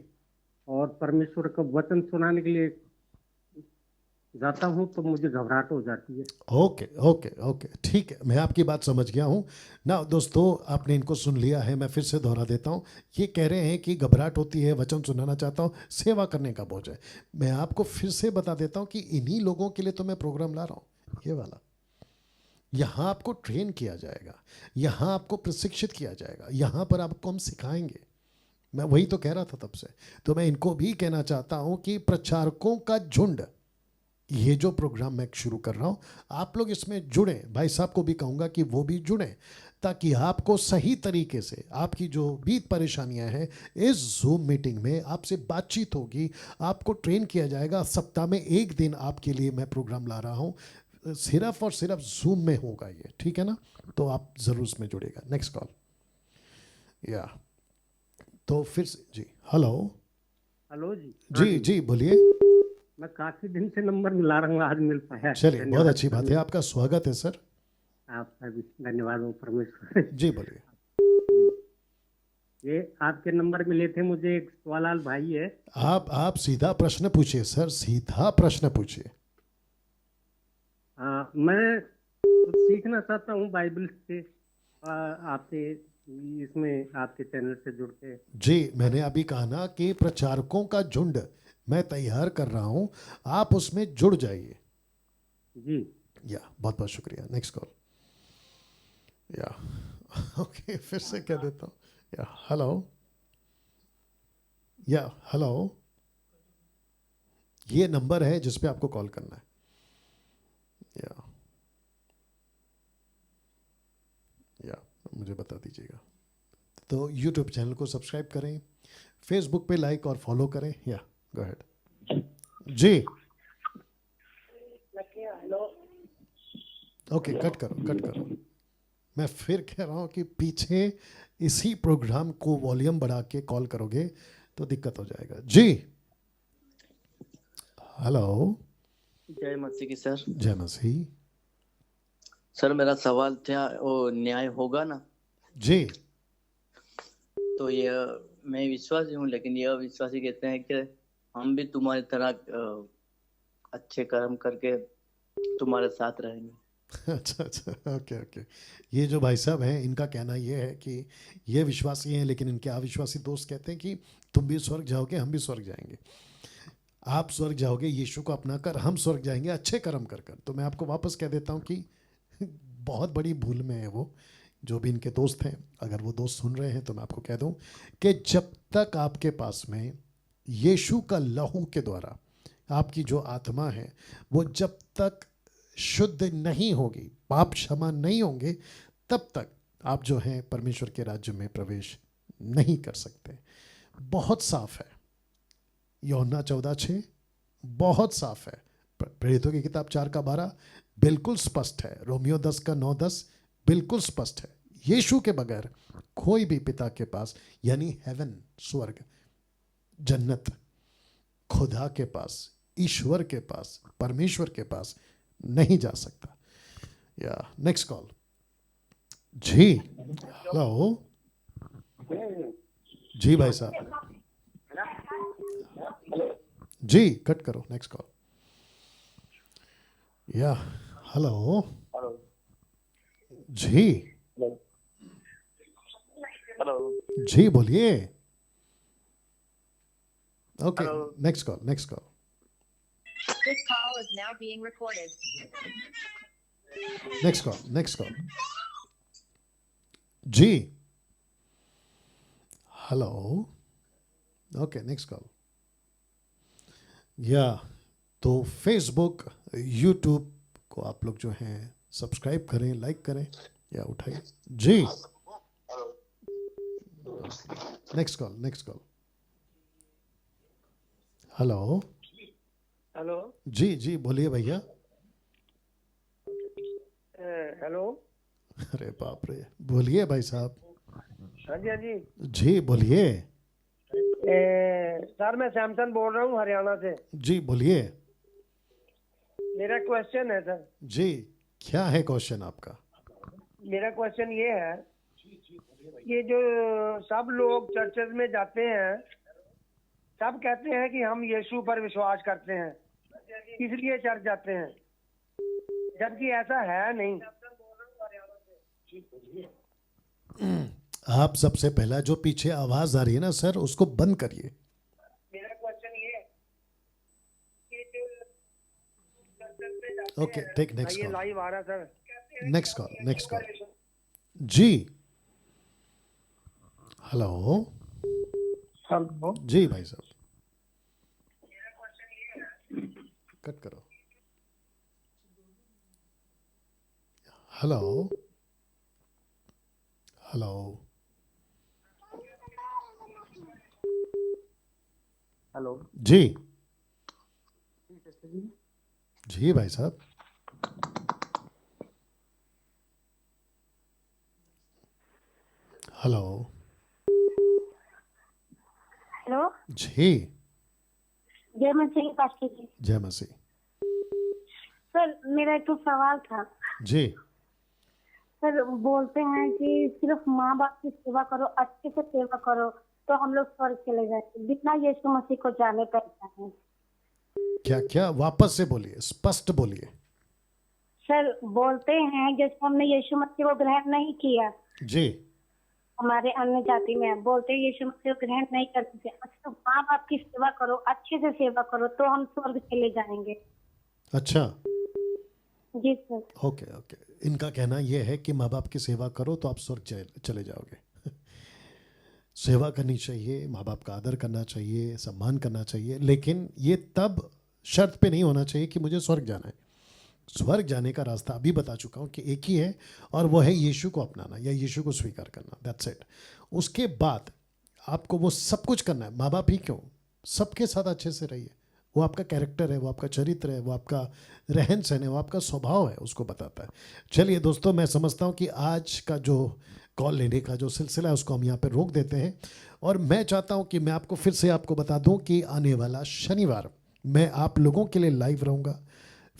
और परमेश्वर का वचन सुनाने के लिए जाता हूँ तो मुझे घबराहट हो जाती है। ओके ओके ओके ठीक है, मैं आपकी बात समझ गया हूँ ना। दोस्तों आपने इनको सुन लिया है, मैं फिर से दोहरा देता हूँ। ये कह रहे हैं कि घबराहट होती है, वचन सुनाना चाहता हूँ, सेवा करने का बोझ है। मैं आपको फिर से बता देता हूँ कि इन्हीं लोगों के लिए तो मैं प्रोग्राम ला रहा हूँ, ये वाला। यहाँ आपको ट्रेन किया जाएगा, यहाँ आपको प्रशिक्षित किया जाएगा, यहाँ पर आपको हम सिखाएंगे। मैं वही तो कह रहा था तब से। तो मैं इनको भी कहना चाहता हूँ कि प्रचारकों का झुंड, ये जो प्रोग्राम मैं शुरू कर रहा हूँ, आप लोग इसमें जुड़ें। भाई साहब को भी कहूँगा कि वो भी जुड़ें, ताकि आपको सही तरीके से आपकी जो भी परेशानियां हैं, इस जूम मीटिंग में आपसे बातचीत होगी, आपको ट्रेन किया जाएगा। सप्ताह में 1 दिन आपके लिए मैं प्रोग्राम ला रहा हूँ, सिर्फ और सिर्फ जूम में होगा ये, ठीक है ना? तो आप ज़रूर इसमें जुड़ेगा। Next call. या तो फिर से जी हेलो हेलो जी। जी जी बोलिए। मैं काफी दिन से नंबर मिला रहा हूँ, आज मिल पाया। चलिए बहुत अच्छी बात है, आपका स्वागत है सर। आपका भी धन्यवाद हो परमेश्वर। जी बोलिए। ये आपके नंबर मिले थे मुझे, एक सवालाल भाई है। आप सीधा प्रश्न पूछिए सर, सीधा प्रश्न पूछिए। मैं कुछ सीखना चाहता हूँ बाइबल से, आपसे, इसमें आपके चैनल से जुड़ के। जी मैंने अभी कहा ना कि प्रचारकों का झुंड मैं तैयार कर रहा हूं, आप उसमें जुड़ जाइए। जी या बहुत बहुत शुक्रिया। Next call. या ओके फिर से कह देता हूँ। या हेलो, या हेलो, ये नंबर है जिस पे आपको कॉल करना है। या मुझे बता दीजिएगा। तो यूट्यूब चैनल को सब्सक्राइब करें, फेसबुक पे लाइक और फॉलो करें। या गो अहेड जी। ओके, कट करो। मैं फिर कह रहा हूँ कि पीछे इसी प्रोग्राम को वॉल्यूम बढ़ा के कॉल करोगे तो दिक्कत हो जाएगा। जी हेलो। जय मसीह की सर। जय मसीह। सर मेरा सवाल था, वो न्याय होगा ना? जी। तो ये मैं विश्वासी हूँ, लेकिन ये अविश्वासी कहते हैं कि हम भी तुम्हारी तरह अच्छे कर्म करके तुम्हारे साथ रहेंगे। अच्छा, ओके। ये जो भाई साहब हैं, इनका कहना ये है कि ये विश्वासी हैं, लेकिन इनके अविश्वासी दोस्त कहते हैं कि तुम भी स्वर्ग जाओगे, हम भी स्वर्ग जाएंगे। आप स्वर्ग जाओगे यीशु को अपना कर, हम स्वर्ग जाएंगे अच्छे कर्म कर कर। तो मैं आपको वापस कह देता हूँ कि बहुत बड़ी भूल में है वो, जो भी इनके दोस्त हैं। अगर वो दोस्त सुन रहे हैं तो मैं आपको कह दूं कि जब तक आपके पास में यीशु का लहू के द्वारा आपकी जो आत्मा है वो जब तक शुद्ध नहीं होगी, पाप क्षमा नहीं होंगे, तब तक आप जो हैं परमेश्वर के राज्य में प्रवेश नहीं कर सकते। बहुत साफ है, यूहन्ना 14:6 बहुत साफ है, प्रेरितों की किताब 4:12 बिल्कुल स्पष्ट है, रोमियो 10:9-10 बिल्कुल स्पष्ट है। यीशु के बगैर कोई भी पिता के पास, यानी हेवन, स्वर्ग, जन्नत, खुदा के पास, ईश्वर के पास, परमेश्वर के पास नहीं जा सकता। या नेक्स्ट कॉल जी। हेलो जी भाई साहब। जी कट करो, नेक्स्ट कॉल। या हेलो जी। हेलो जी बोलिए। Okay, next call. This call is now being recorded. Next call जी। हेलो। Okay, next call. या तो फेसबुक, यूट्यूब को आप लोग जो हैं सब्सक्राइब करें, लाइक करें या उठाइए जी। Next call. हेलो जी बोलिए भैया। हेलो। अरे बाप रे, बोलिए भाई साहब। हाँ जी जी बोलिए। सर मैं सैमसन बोल रहा हूँ हरियाणा से। जी बोलिए। मेरा क्वेश्चन है सर। जी, क्या है क्वेश्चन आपका? मेरा क्वेश्चन ये है, ये जो सब लोग चर्चेज में जाते हैं, सब कहते हैं कि हम यीशु पर विश्वास करते हैं, इसलिए चर्च जाते हैं, जबकि ऐसा है नहीं। आप सबसे पहला जो पीछे आवाज आ रही है ना सर, उसको बंद करिए। मेरा क्वेश्चन ये है कि ओके, टेक नेक्स्ट ये कॉल। लाइव आ रहा सर। नेक्स्ट कॉल जी। हेलो जी भाई साहब। कट करो। हेलो जी भाई साहब। हेलो जी। जय मसीह पास्टर जी। जय मसीह। सर मेरा एक तो सवाल था। जी सर बोलते हैं कि सिर्फ माँ बाप की सेवा करो, अच्छे से सेवा करो तो हम लोग स्वर्ग चले जाते, बिना यीशु मसीह को जाने पड़ता है। क्या वापस से बोलिए, स्पष्ट बोलिए। सर बोलते हैं जैसे हमने यीशु मसीह को ग्रहण नहीं किया, जी हमारे अन्य जाति में बोलते हैं यीशु मसीह को ग्रहण नहीं करते थे, अच्छा माँ बाप की सेवा करो, अच्छे से सेवा करो तो हम स्वर्ग चले जाएंगे। अच्छा जी सर। ओके। इनका कहना यह है कि माँ बाप की सेवा करो तो आप स्वर्ग चले जाओगे। सेवा करनी चाहिए, माँ बाप का आदर करना चाहिए, सम्मान करना चाहिए, लेकिन ये तब शर्त पे नहीं होना चाहिए कि मुझे स्वर्ग जाना है। स्वर्ग जाने का रास्ता अभी बता चुका हूँ कि एक ही है, और वो है यीशु को अपनाना या यीशु को स्वीकार करना, दैट्स इट। उसके बाद आपको वो सब कुछ करना है। माँ बाप ही क्यों, सबके साथ अच्छे से रहिए। वो आपका कैरेक्टर है, वो आपका चरित्र है, वो आपका रहन सहन है, वो आपका स्वभाव है, उसको बताता है। चलिए दोस्तों, मैं समझता हूँ कि आज का जो कॉल लेने का जो सिलसिला है उसको हम यहाँ पे रोक देते हैं, और मैं चाहता हूँ कि मैं आपको फिर से आपको बता दूँ कि आने वाला शनिवार मैं आप लोगों के लिए लाइव रहूँगा।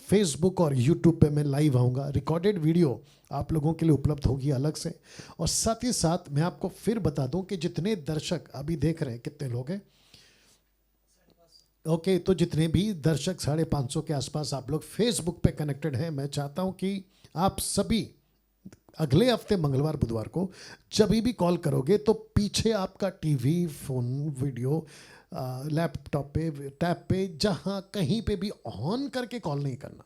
फेसबुक और यूट्यूब पे मैं लाइव आऊँगा, रिकॉर्डेड वीडियो आप लोगों के लिए उपलब्ध होगी अलग से। और साथ ही साथ मैं आपको फिर बता दूं कि जितने दर्शक अभी देख रहे हैं, कितने लोग हैं, ओके, तो जितने भी दर्शक 550 के आसपास आप लोग फेसबुक पे कनेक्टेड हैं, मैं चाहता हूं कि आप सभी अगले हफ्ते मंगलवार बुधवार को जब भी कॉल करोगे तो पीछे आपका टीवी, फोन, वीडियो, लैपटॉप पे, टैब पे, जहाँ कहीं पे भी ऑन करके कॉल नहीं करना,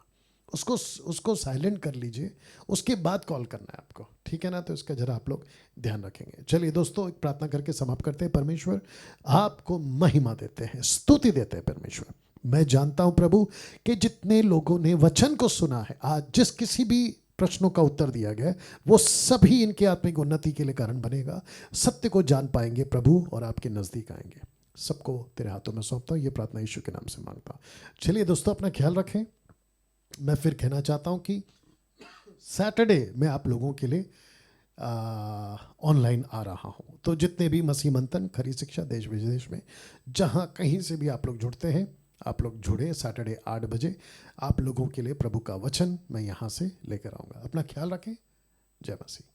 उसको साइलेंट कर लीजिए, उसके बाद कॉल करना है आपको, ठीक है ना। तो इसका जरा आप लोग ध्यान रखेंगे। चलिए दोस्तों, एक प्रार्थना करके समाप्त करते हैं। परमेश्वर आपको महिमा देते हैं, स्तुति देते हैं। परमेश्वर, मैं जानता हूं प्रभु कि जितने लोगों ने वचन को सुना है, आज जिस किसी भी प्रश्नों का उत्तर दिया गया, वो सभी इनके आत्मिक उन्नति के लिए कारण बनेगा, सत्य को जान पाएंगे प्रभु और आपके नजदीक आएंगे। सबको तेरे हाथों में सौंपता हूँ, ये प्रार्थना यीशु के नाम से मांगता हूँ। चलिए दोस्तों, अपना ख्याल रखें। मैं फिर कहना चाहता हूं कि सैटरडे में आप लोगों के लिए ऑनलाइन आ रहा हूं, तो जितने भी मसीह मंथन, खरी शिक्षा देश विदेश में जहां कहीं से भी आप लोग जुड़ते हैं, आप लोग जुड़े। सैटरडे 8 बजे आप लोगों के लिए प्रभु का वचन मैं यहां से लेकर आऊंगा। अपना ख्याल रखें। जय मसीह।